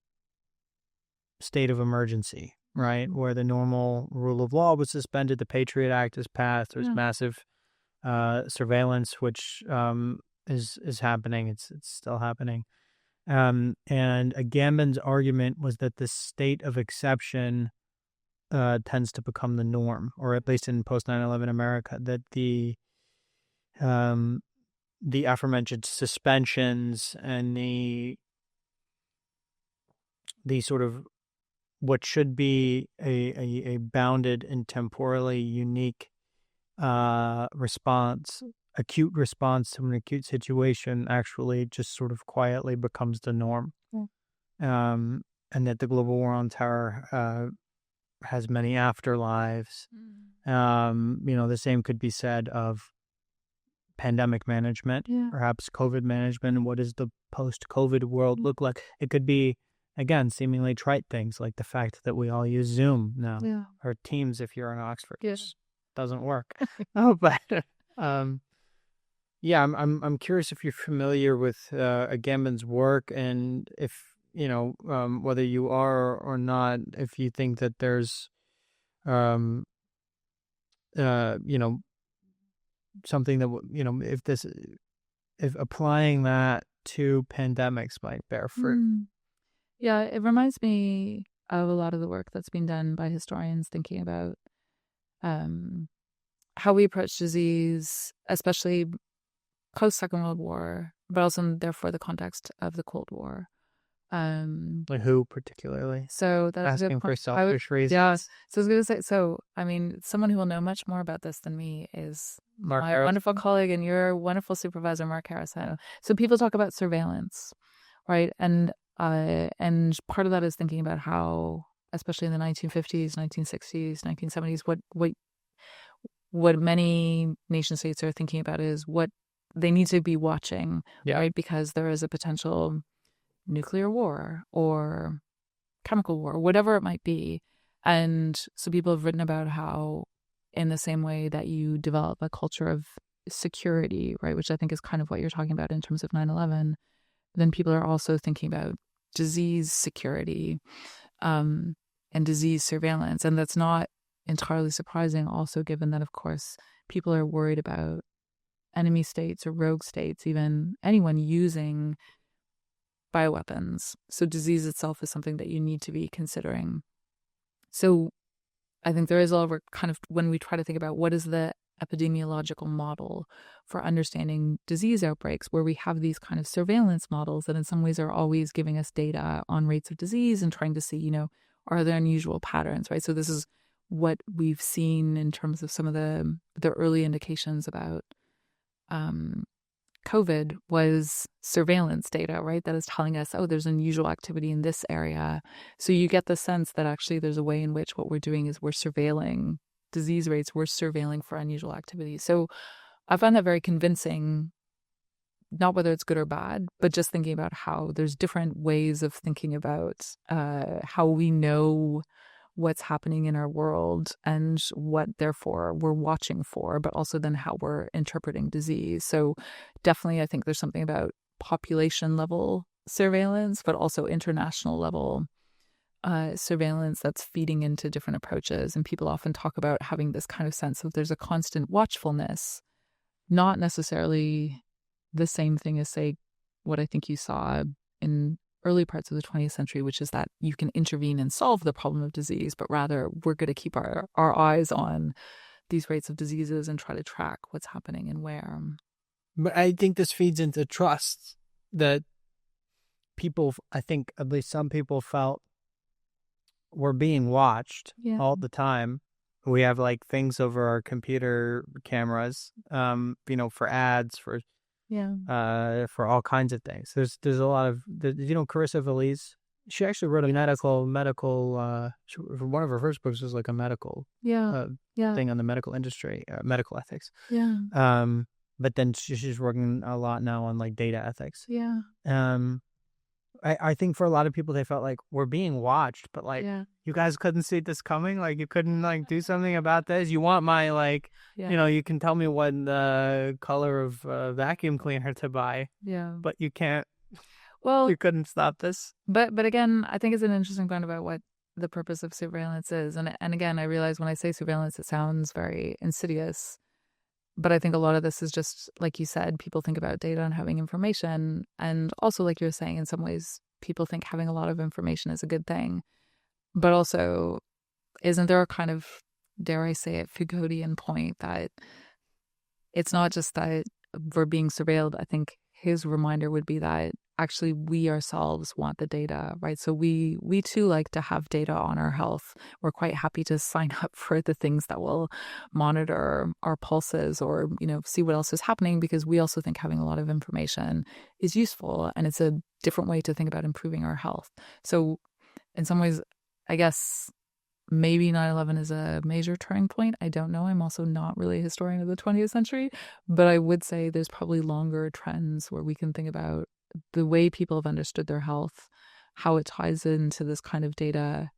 state of emergency, right, where the normal rule of law was suspended, the Patriot Act is passed, there's massive surveillance, which is happening. It's still happening. And Gambin's argument was that the state of exception tends to become the norm, or at least in post 9/11 America, that the aforementioned suspensions and the sort of what should be a bounded and temporally unique response, acute response to an acute situation actually just sort of quietly becomes the norm. And that the global war on terror has many afterlives. The same could be said of pandemic management, perhaps COVID management. What does the post-COVID world look like? It could be, again, seemingly trite things like the fact that we all use Zoom now, or Teams if you're in Oxford. Doesn't work. But I'm curious if you're familiar with Agamben's work, and if whether you are or not, if you think that there's something that if applying that to pandemics might bear fruit. Yeah, it reminds me of a lot of the work that's been done by historians thinking about how we approach disease, especially post-Second World War, but also therefore the context of the Cold War. Like who particularly? So that's asking for selfish reasons. Yeah. So I was going to say, someone who will know much more about this than me is Mark my Harrison. wonderful colleague and your wonderful supervisor, Mark Harrison. So people talk about surveillance, right? And part of that is thinking about how, especially in the 1950s, 1960s, 1970s, what many nation states are thinking about is what they need to be watching, right? Because there is a potential nuclear war or chemical war, whatever it might be. And so people have written about how, in the same way that you develop a culture of security, right, which I think is kind of what you're talking about in terms of 9/11, then people are also thinking about disease security and disease surveillance. And that's not entirely surprising, also given that, of course, people are worried about enemy states or rogue states, even anyone using bioweapons. So disease itself is something that you need to be considering. So I think there is a lot of kind of, when we try to think about what is the epidemiological model for understanding disease outbreaks, where we have these kind of surveillance models that in some ways are always giving us data on rates of disease and trying to see, are there unusual patterns, right? So this is what we've seen in terms of some of the early indications about COVID was surveillance data, right? That is telling us, there's unusual activity in this area. So you get the sense that actually there's a way in which what we're doing is we're surveilling disease rates, we're surveilling for unusual activity. So I find that very convincing, not whether it's good or bad, but just thinking about how there's different ways of thinking about how we know what's happening in our world and what therefore we're watching for, but also then how we're interpreting disease. So definitely I think there's something about population level surveillance, but also international level surveillance that's feeding into different approaches. And people often talk about having this kind of sense of there's a constant watchfulness, not necessarily the same thing as, say, what I think you saw in early parts of the 20th century, which is that you can intervene and solve the problem of disease, but rather we're going to keep our eyes on these rates of diseases and try to track what's happening and where. But I think this feeds into trust that people, I think at least some people felt were being watched all the time. We have like things over our computer cameras, for ads, for all kinds of things. There's a lot of, Carissa Veliz, she actually wrote a medical, one of her first books was like a medical thing on the medical industry, medical ethics. But then she's working a lot now on like data ethics. I think for a lot of people, they felt like we're being watched, but like you guys couldn't see this coming. Like you couldn't like do something about this. You want my you can tell me what the color of vacuum cleaner to buy. But you can't. Well, you couldn't stop this. But again, I think it's an interesting point about what the purpose of surveillance is. And again, I realize when I say surveillance, it sounds very insidious. But I think a lot of this is just, like you said, people think about data and having information. And also, like you're saying, in some ways, people think having a lot of information is a good thing. But also, isn't there a kind of, dare I say it, Foucauldian point that it's not just that we're being surveilled. I think his reminder would be that actually we ourselves want the data, right? So we too like to have data on our health. We're quite happy to sign up for the things that will monitor our pulses or, see what else is happening, because we also think having a lot of information is useful, and it's a different way to think about improving our health. So in some ways, I guess maybe 9/11 is a major turning point. I don't know. I'm also not really a historian of the 20th century, but I would say there's probably longer trends where we can think about the way people have understood their health, how it ties into this kind of data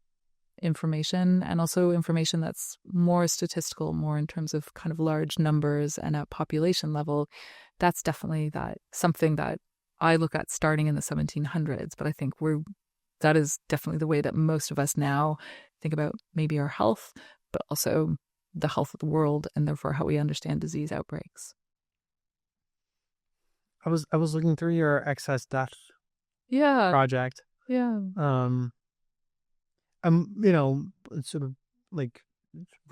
information, and also information that's more statistical, more in terms of kind of large numbers and at population level. That's definitely something that I look at starting in the 1700s, but I think that is definitely the way that most of us now think about maybe our health, but also the health of the world, and therefore how we understand disease outbreaks. I was looking through your excess death project. Yeah. Sort of like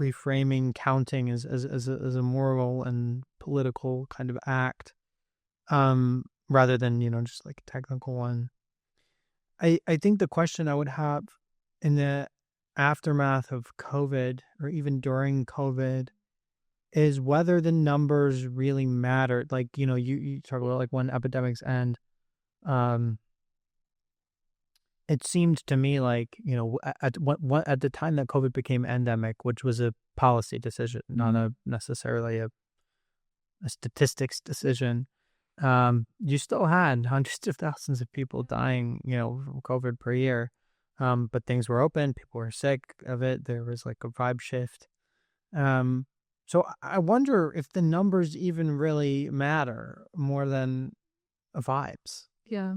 reframing counting as a moral and political kind of act, rather than just like a technical one. I think the question I would have in the aftermath of COVID, or even during COVID, is whether the numbers really matter. Like, you talk about like when epidemics end. It seemed to me like, at the time that COVID became endemic, which was a policy decision, not necessarily a statistics decision, you still had hundreds of thousands of people dying, from COVID per year. But things were open, people were sick of it. There was like a vibe shift. So I wonder if the numbers even really matter more than vibes. Yeah.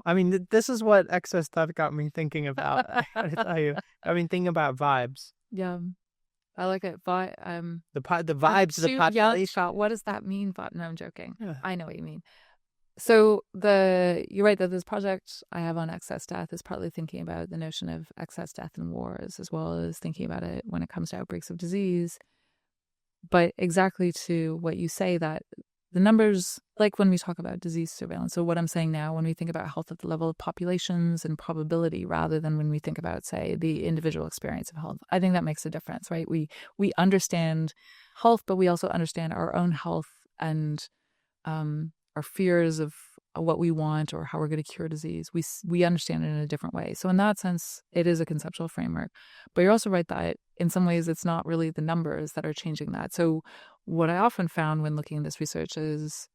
I mean, this is what excess stuff got me thinking about. I gotta tell you. I mean, thinking about vibes. Yeah. I like it. The vibes of the population. What does that mean? No, I'm joking. Yeah. I know what you mean. So you're right that this project I have on excess death is partly thinking about the notion of excess death in wars, as well as thinking about it when it comes to outbreaks of disease. But exactly to what you say, that the numbers, like when we talk about disease surveillance, so what I'm saying now, when we think about health at the level of populations and probability, rather than when we think about, say, the individual experience of health, I think that makes a difference, right? We understand health, but we also understand our own health and our fears of what we want or how we're going to cure disease. We understand it in a different way. So in that sense, it is a conceptual framework. But you're also right that in some ways it's not really the numbers that are changing that. So what I often found when looking at this research is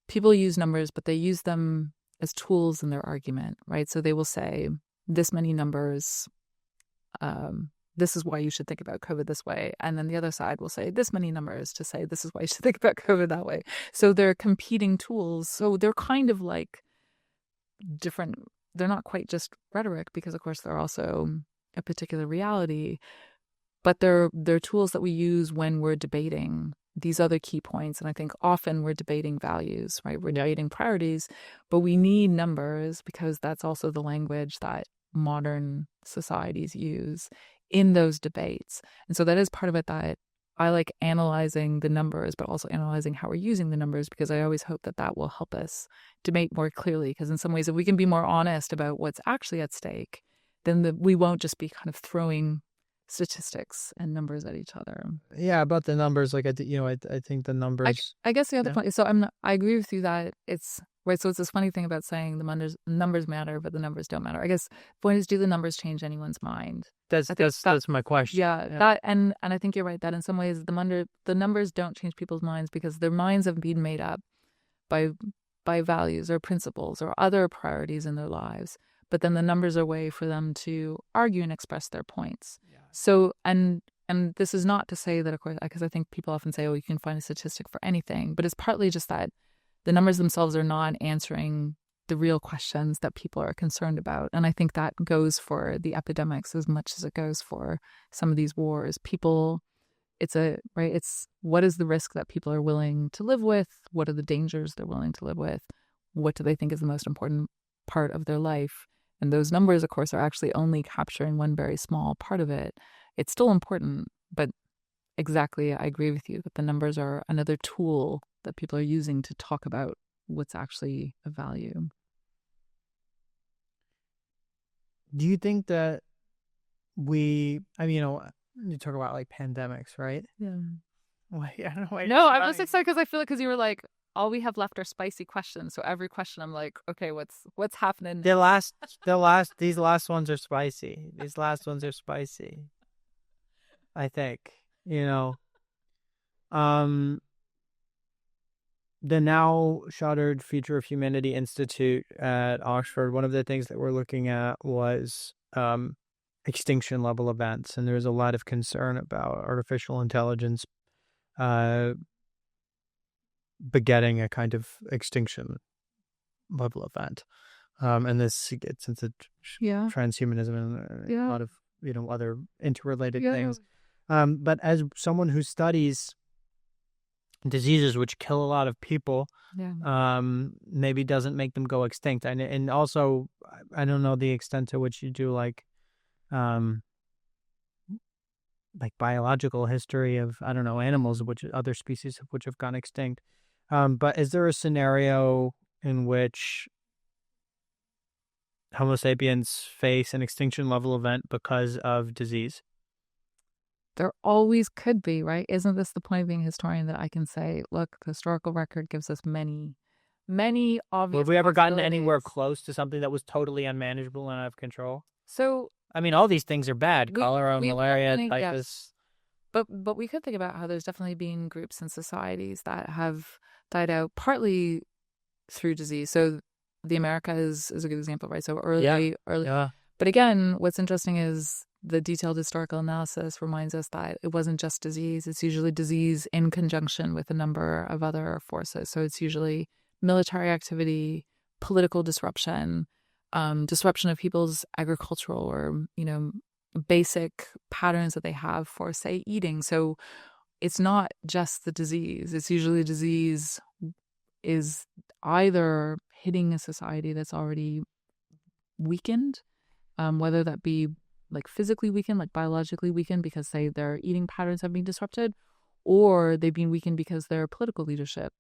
people use numbers, but they use them as tools in their argument, right? So they will say this many numbers, this is why you should think about COVID this way. And then the other side will say this many numbers to say this is why you should think about COVID that way. So they're competing tools. So they're kind of like different. They're not quite just rhetoric, because of course they're also a particular reality, but they're tools that we use when we're debating these other key points. And I think often we're debating values, right? We're debating priorities, but we need numbers because that's also the language that modern societies use in those debates. And so that is part of it that I like analyzing the numbers, but also analyzing how we're using the numbers, because I always hope that will help us debate more clearly. Because in some ways, if we can be more honest about what's actually at stake, then we won't just be kind of throwing statistics and numbers at each other. Yeah, about the numbers, like I think the numbers. I guess the other point. So I agree with you that it's right. So it's this funny thing about saying the numbers matter, but the numbers don't matter. I guess the point is, do the numbers change anyone's mind? That's my question. Yeah, that and I think you're right that in some ways the numbers don't change people's minds because their minds have been made up by values or principles or other priorities in their lives. But then the numbers are a way for them to argue and express their points. Yeah. So, and this is not to say that, of course, because I think people often say, oh, you can find a statistic for anything, but it's partly just that the numbers themselves are not answering the real questions that people are concerned about. And I think that goes for the epidemics as much as it goes for some of these wars. It's what is the risk that people are willing to live with? What are the dangers they're willing to live with? What do they think is the most important part of their life? And those numbers, of course, are actually only capturing one very small part of it. It's still important, but exactly, I agree with you that the numbers are another tool that people are using to talk about what's actually of value. Do you think that you talk about like pandemics, right? Yeah. Wait, I don't know. No, I'm just excited because I feel like because you were like, all we have left are spicy questions. So every question, I'm like, okay, what's happening? These last ones are spicy. These last ones are spicy. I think, the now shuttered Future of Humanity Institute at Oxford. One of the things that we're looking at was extinction level events, and there's a lot of concern about artificial intelligence begetting a kind of extinction level event. And this gets into transhumanism and a lot of other interrelated things. But as someone who studies diseases which kill a lot of people, maybe doesn't make them go extinct, and also I don't know the extent to which you do like biological history of, I don't know, animals, which other species of which have gone extinct. But is there a scenario in which Homo sapiens face an extinction level event because of disease? There always could be, right? Isn't this the point of being a historian, that I can say, look, the historical record gives us many obvious. Have we ever gotten anywhere close to something that was totally unmanageable and out of control? So, I mean, all these things are bad. Cholera, malaria, typhus. But we could think about how there's definitely been groups and societies that have died out partly through disease. So the Americas is a good example, right? So early. But again, what's interesting is the detailed historical analysis reminds us that it wasn't just disease. It's usually disease in conjunction with a number of other forces. So it's usually military activity, political disruption, disruption of people's agricultural or, basic patterns that they have for, say, eating. So it's not just the disease. It's usually disease is either hitting a society that's already weakened, whether that be like physically weakened, like biologically weakened because, say, their eating patterns have been disrupted, or they've been weakened because their political leadership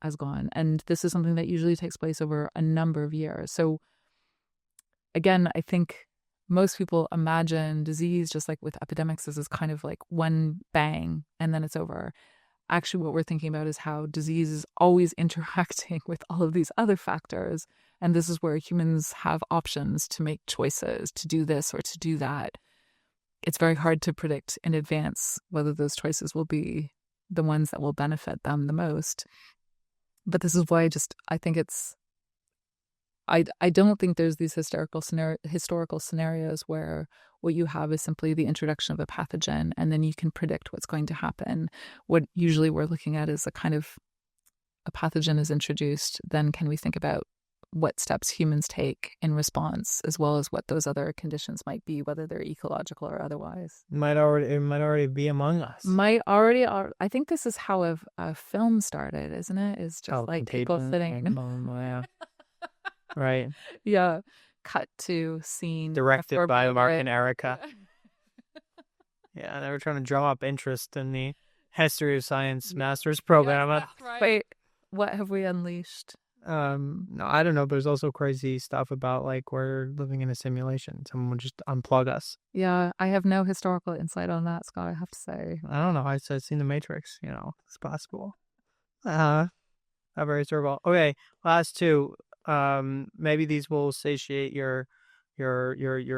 has gone. And this is something that usually takes place over a number of years. So again, I think most people imagine disease, just like with epidemics, as kind of like one bang and then it's over. Actually, what we're thinking about is how disease is always interacting with all of these other factors. And this is where humans have options to make choices to do this or to do that. It's very hard to predict in advance whether those choices will be the ones that will benefit them the most. But this is why I think it's, I don't think there's these historical scenarios where what you have is simply the introduction of a pathogen and then you can predict what's going to happen. What usually we're looking at is a kind of a pathogen is introduced, then can we think about what steps humans take in response, as well as what those other conditions might be, whether they're ecological or otherwise. It might already be among us. I think this is how a film started, isn't it? It's just like people sitting. Yeah. Right. Yeah. Cut to scene. Directed by Mark and Erica. Yeah, they were trying to drum up interest in the History of Science master's program. Yes, right. Wait, what have we unleashed? No, I don't know. There's also crazy stuff about like we're living in a simulation. Someone would just unplug us. Yeah, I have no historical insight on that, Scott, I have to say. I don't know. I've seen The Matrix. It's possible. Not very historical. Okay, last two. Maybe these will satiate your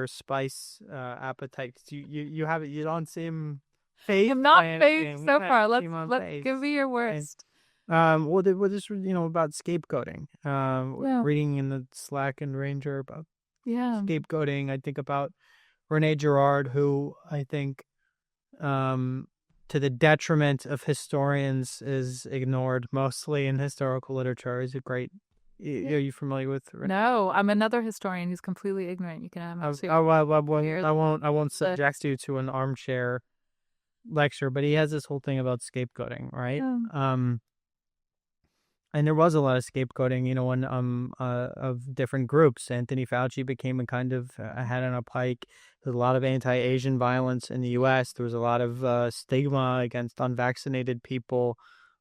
spice appetite. You don't seem phased. I'm not phased so far. Let's give me your worst. Well, this was about scapegoating. Reading in the Slack and Ranger about scapegoating. I think about Rene Girard, who I think, to the detriment of historians, is ignored mostly in historical literature. He's a great. Are you familiar with? No, I'm another historian who's completely ignorant. You can have. I won't subject you to an armchair lecture, but he has this whole thing about scapegoating, right? And there was a lot of scapegoating, of different groups. Anthony Fauci became a kind of a head on a pike. There's a lot of anti-Asian violence in the U.S. There was a lot of stigma against unvaccinated people.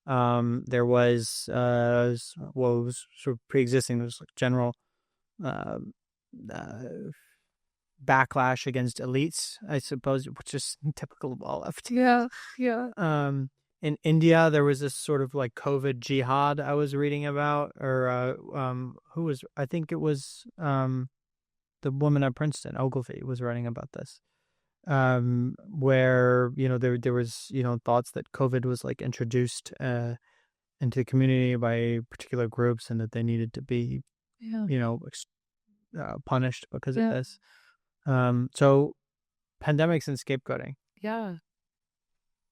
There was what was sort of pre-existing. There was like general uh, uh, backlash against elites, I suppose, which is typical of all left. Yeah, yeah. In India, there was this sort of like COVID jihad I was reading about, or who was? I think it was the woman at Princeton, Ogilvy, was writing about this. Where there was thoughts that COVID was like introduced into the community by particular groups, and that they needed to be punished because of this. So pandemics and scapegoating. Yeah.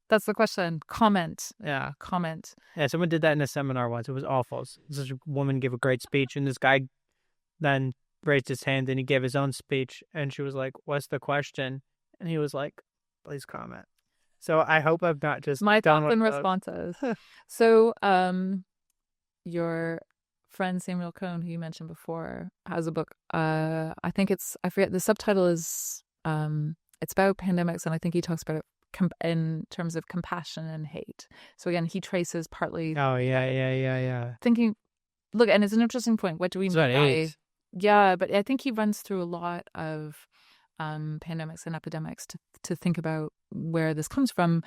That's the question. Comment. Yeah. Comment. Yeah, someone did that in a seminar once. It was awful. Such a woman gave a great speech, and this guy then raised his hand and he gave his own speech, and she was like, "What's the question?" And he was like, "Please comment." So I hope I'm not just my done thoughts and with responses. So your friend Samuel Cohn, who you mentioned before, has a book. I forget, the subtitle is it's about pandemics, and I think he talks about it in terms of compassion and hate. So again, he traces partly. Oh yeah. Thinking, look, and it's an interesting point. What do we mean by hate? Yeah, but I think he runs through a lot of pandemics and epidemics to think about where this comes from.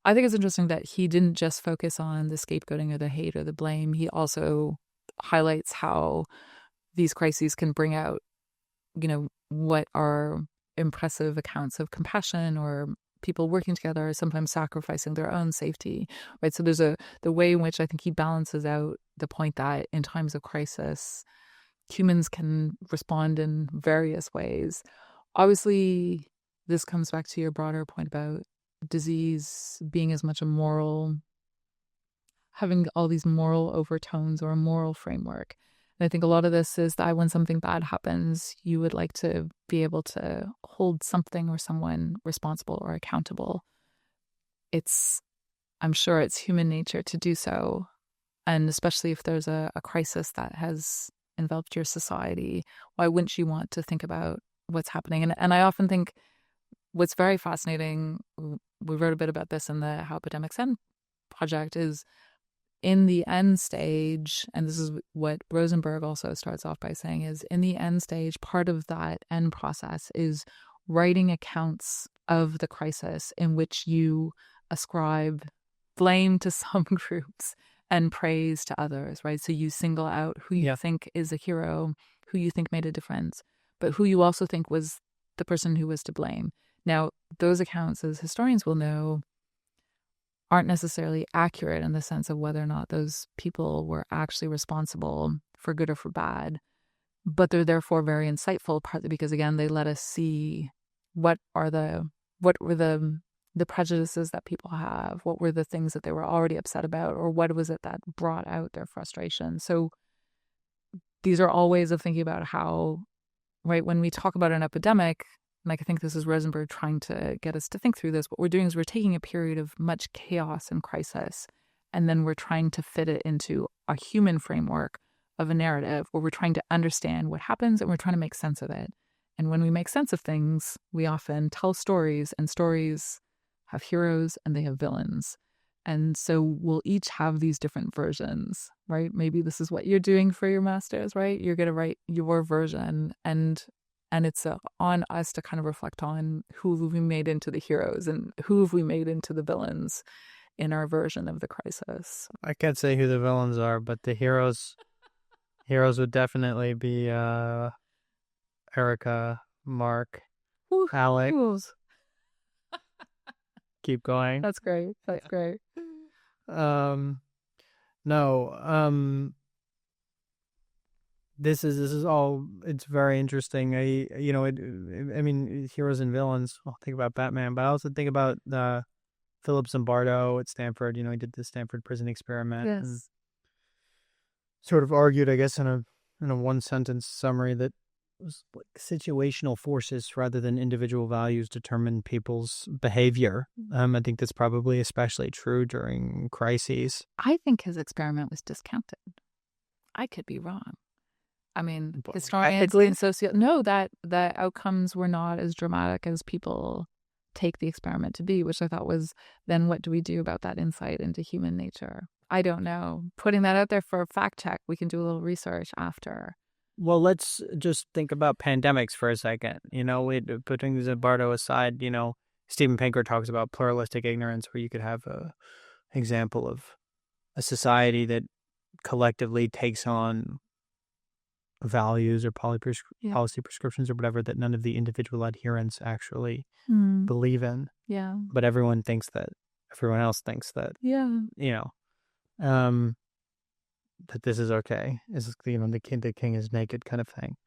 I think it's interesting that he didn't just focus on the scapegoating or the hate or the blame. He also highlights how these crises can bring out, what are impressive accounts of compassion or people working together, sometimes sacrificing their own safety, right? So there's the way in which I think he balances out the point that in times of crisis, humans can respond in various ways. Obviously, this comes back to your broader point about disease being as much having all these moral overtones or a moral framework. And I think a lot of this is that when something bad happens, you would like to be able to hold something or someone responsible or accountable. I'm sure it's human nature to do so. And especially if there's a crisis that has enveloped your society, why wouldn't you want to think about what's happening? And I often think what's very fascinating, we wrote a bit about this in the How Epidemics End project, is in the end stage, and this is what Rosenberg also starts off by saying, is in the end stage, part of that end process is writing accounts of the crisis in which you ascribe blame to some groups and praise to others, right? So you single out who you think is a hero, who you think made a difference, but who you also think was the person who was to blame. Now, those accounts, as historians will know, aren't necessarily accurate in the sense of whether or not those people were actually responsible for good or for bad, but they're therefore very insightful, partly because, again, they let us see what were the prejudices that people have, what were the things that they were already upset about, or what was it that brought out their frustration. So these are all ways of thinking about how, right, when we talk about an epidemic, like I think this is Rosenberg trying to get us to think through this, what we're doing is we're taking a period of much chaos and crisis, and then we're trying to fit it into a human framework of a narrative where we're trying to understand what happens and we're trying to make sense of it. And when we make sense of things, we often tell stories, and stories have heroes and they have villains. And so we'll each have these different versions, right? Maybe this is what you're doing for your masters, right? You're going to write your version, and it's on us to kind of reflect on who have we made into the heroes and who have we made into the villains in our version of the crisis. I can't say who the villains are, but the heroes would definitely be Erica, Mark, Alex. Keep going. That's great. That's great. This is all. It's very interesting. I mean, heroes and villains. I'll think about Batman, but I also think about Philip Zimbardo at Stanford. He did the Stanford prison experiment. Yes. And sort of argued, I guess, in a one sentence summary that was like situational forces rather than individual values determine people's behavior. I think that's probably especially true during crises. I think his experiment was discounted. I could be wrong. I mean, historians and know that the outcomes were not as dramatic as people take the experiment to be, which I thought was, then what do we do about that insight into human nature? I don't know. Putting that out there for a fact check. We can do a little research after. Well, let's just think about pandemics for a second. Putting Zimbardo aside, Steven Pinker talks about pluralistic ignorance, where you could have a example of a society that collectively takes on values or policy prescriptions or whatever that none of the individual adherents actually believe in. Yeah. But everyone else thinks that, that this is okay. Is the king is naked kind of thing.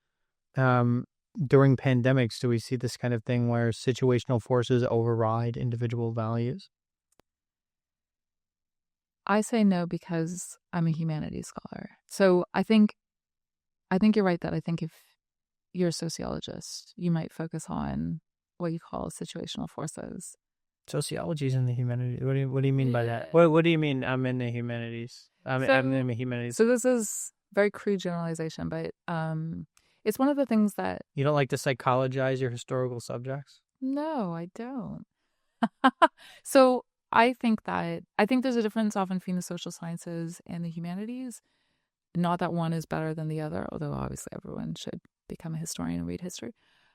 During pandemics, do we see this kind of thing where situational forces override individual values? I say no because I'm a humanities scholar. So I think you're right that I think if you're a sociologist, you might focus on what you call situational forces. Sociology is in the humanities. What do you mean by that? What do you mean I'm in the humanities? I'm in the humanities. So this is very crude generalization, but it's one of the things that... You don't like to psychologize your historical subjects? No, I don't. So I think there's a difference often between the social sciences and the humanities. Not that one is better than the other, although obviously everyone should become a historian and read history,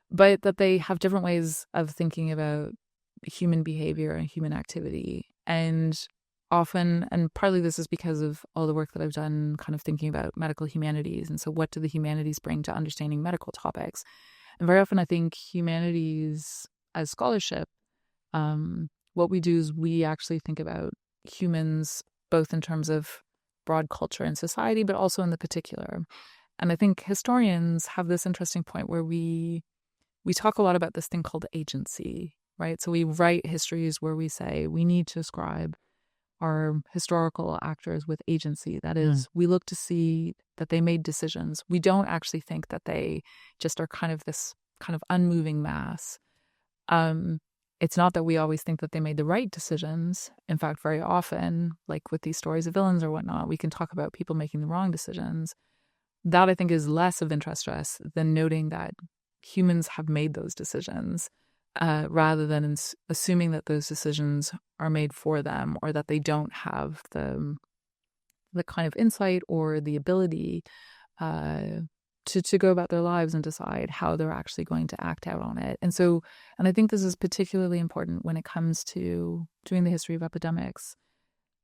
but that they have different ways of thinking about human behavior and human activity. And often, and partly this is because of all the work that I've done kind of thinking about medical humanities. And so what do the humanities bring to understanding medical topics? And very often I think humanities as scholarship, what we do is we actually think about humans both in terms of broad culture and society, but also in the particular. And I think historians have this interesting point where we talk a lot about this thing called agency, right? So we write histories where we say we need to ascribe our historical actors with agency. That is, we look to see that they made decisions. We don't actually think that they just are kind of this kind of unmoving mass. It's not that we always think that they made the right decisions. In fact, very often, like with these stories of villains or whatnot, we can talk about people making the wrong decisions. That, I think, is less of interest to us than noting that humans have made those decisions, rather than assuming that those decisions are made for them or that they don't have the kind of insight or the ability to go about their lives and decide how they're actually going to act out on it. And I think this is particularly important when it comes to doing the history of epidemics.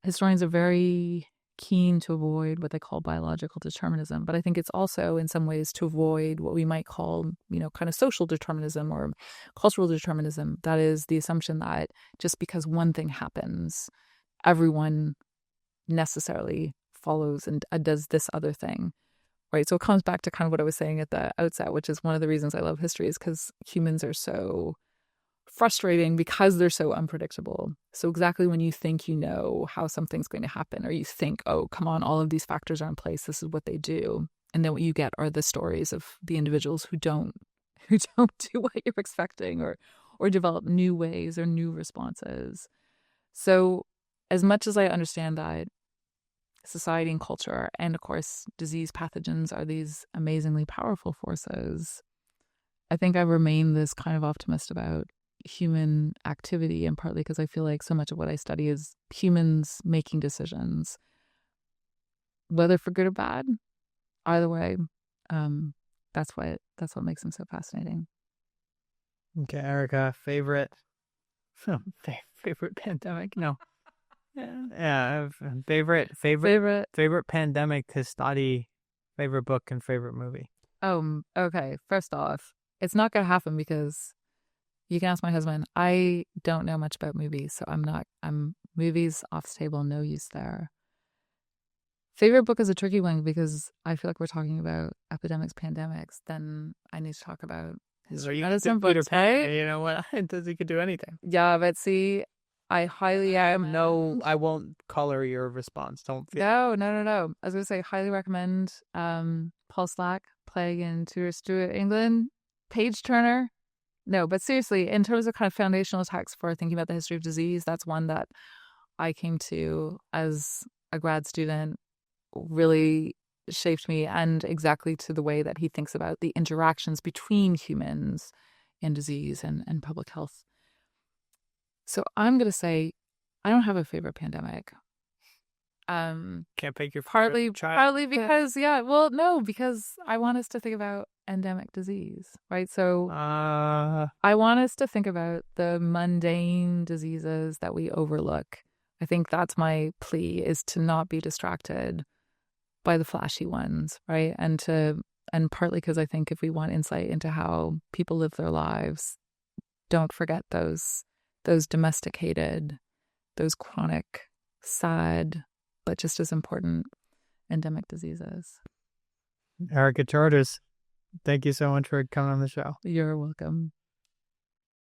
Historians are very keen to avoid what they call biological determinism, but I think it's also in some ways to avoid what we might call, kind of social determinism or cultural determinism. That is the assumption that just because one thing happens, everyone necessarily follows and does this other thing. Right. So it comes back to kind of what I was saying at the outset, which is one of the reasons I love history is because humans are so frustrating because they're so unpredictable. So exactly when you think you know how something's going to happen, or you think, oh, come on, all of these factors are in place, this is what they do. And then what you get are the stories of the individuals who don't do what you're expecting or develop new ways or new responses. So as much as I understand that society and culture, and of course, disease pathogens are these amazingly powerful forces, I think I remain this kind of optimist about human activity, and partly because I feel like so much of what I study is humans making decisions, whether for good or bad. Either way, that's what makes them so fascinating. Okay, Erica, favorite pandemic? No. Yeah, favorite pandemic to study, favorite book and favorite movie. Okay. First off, it's not gonna happen because you can ask my husband. I don't know much about movies, so I'm movies off the table, no use there. Favorite book is a tricky one because I feel like we're talking about epidemics, pandemics. Then I need to talk about history. You know what? He could do anything. Yeah, but see, I highly recommend. No, I won't color your response. Don't feel. No. I was going to say highly recommend Paul Slack, Plague in Tudor Stuart England, Page Turner. No, but seriously, in terms of kind of foundational texts for thinking about the history of disease, that's one that I came to as a grad student, really shaped me, and exactly to the way that he thinks about the interactions between humans and disease and public health. So I'm going to say I don't have a favorite pandemic. Can't pick your Partly favorite child. because because I want us to think about endemic disease, right? So I want us to think about the mundane diseases that we overlook. I think that's my plea, is to not be distracted by the flashy ones, right? And partly because I think if we want insight into how people live their lives, don't forget those domesticated, those chronic, sad, but just as important endemic diseases. Erica Charters, thank you so much for coming on the show. You're welcome.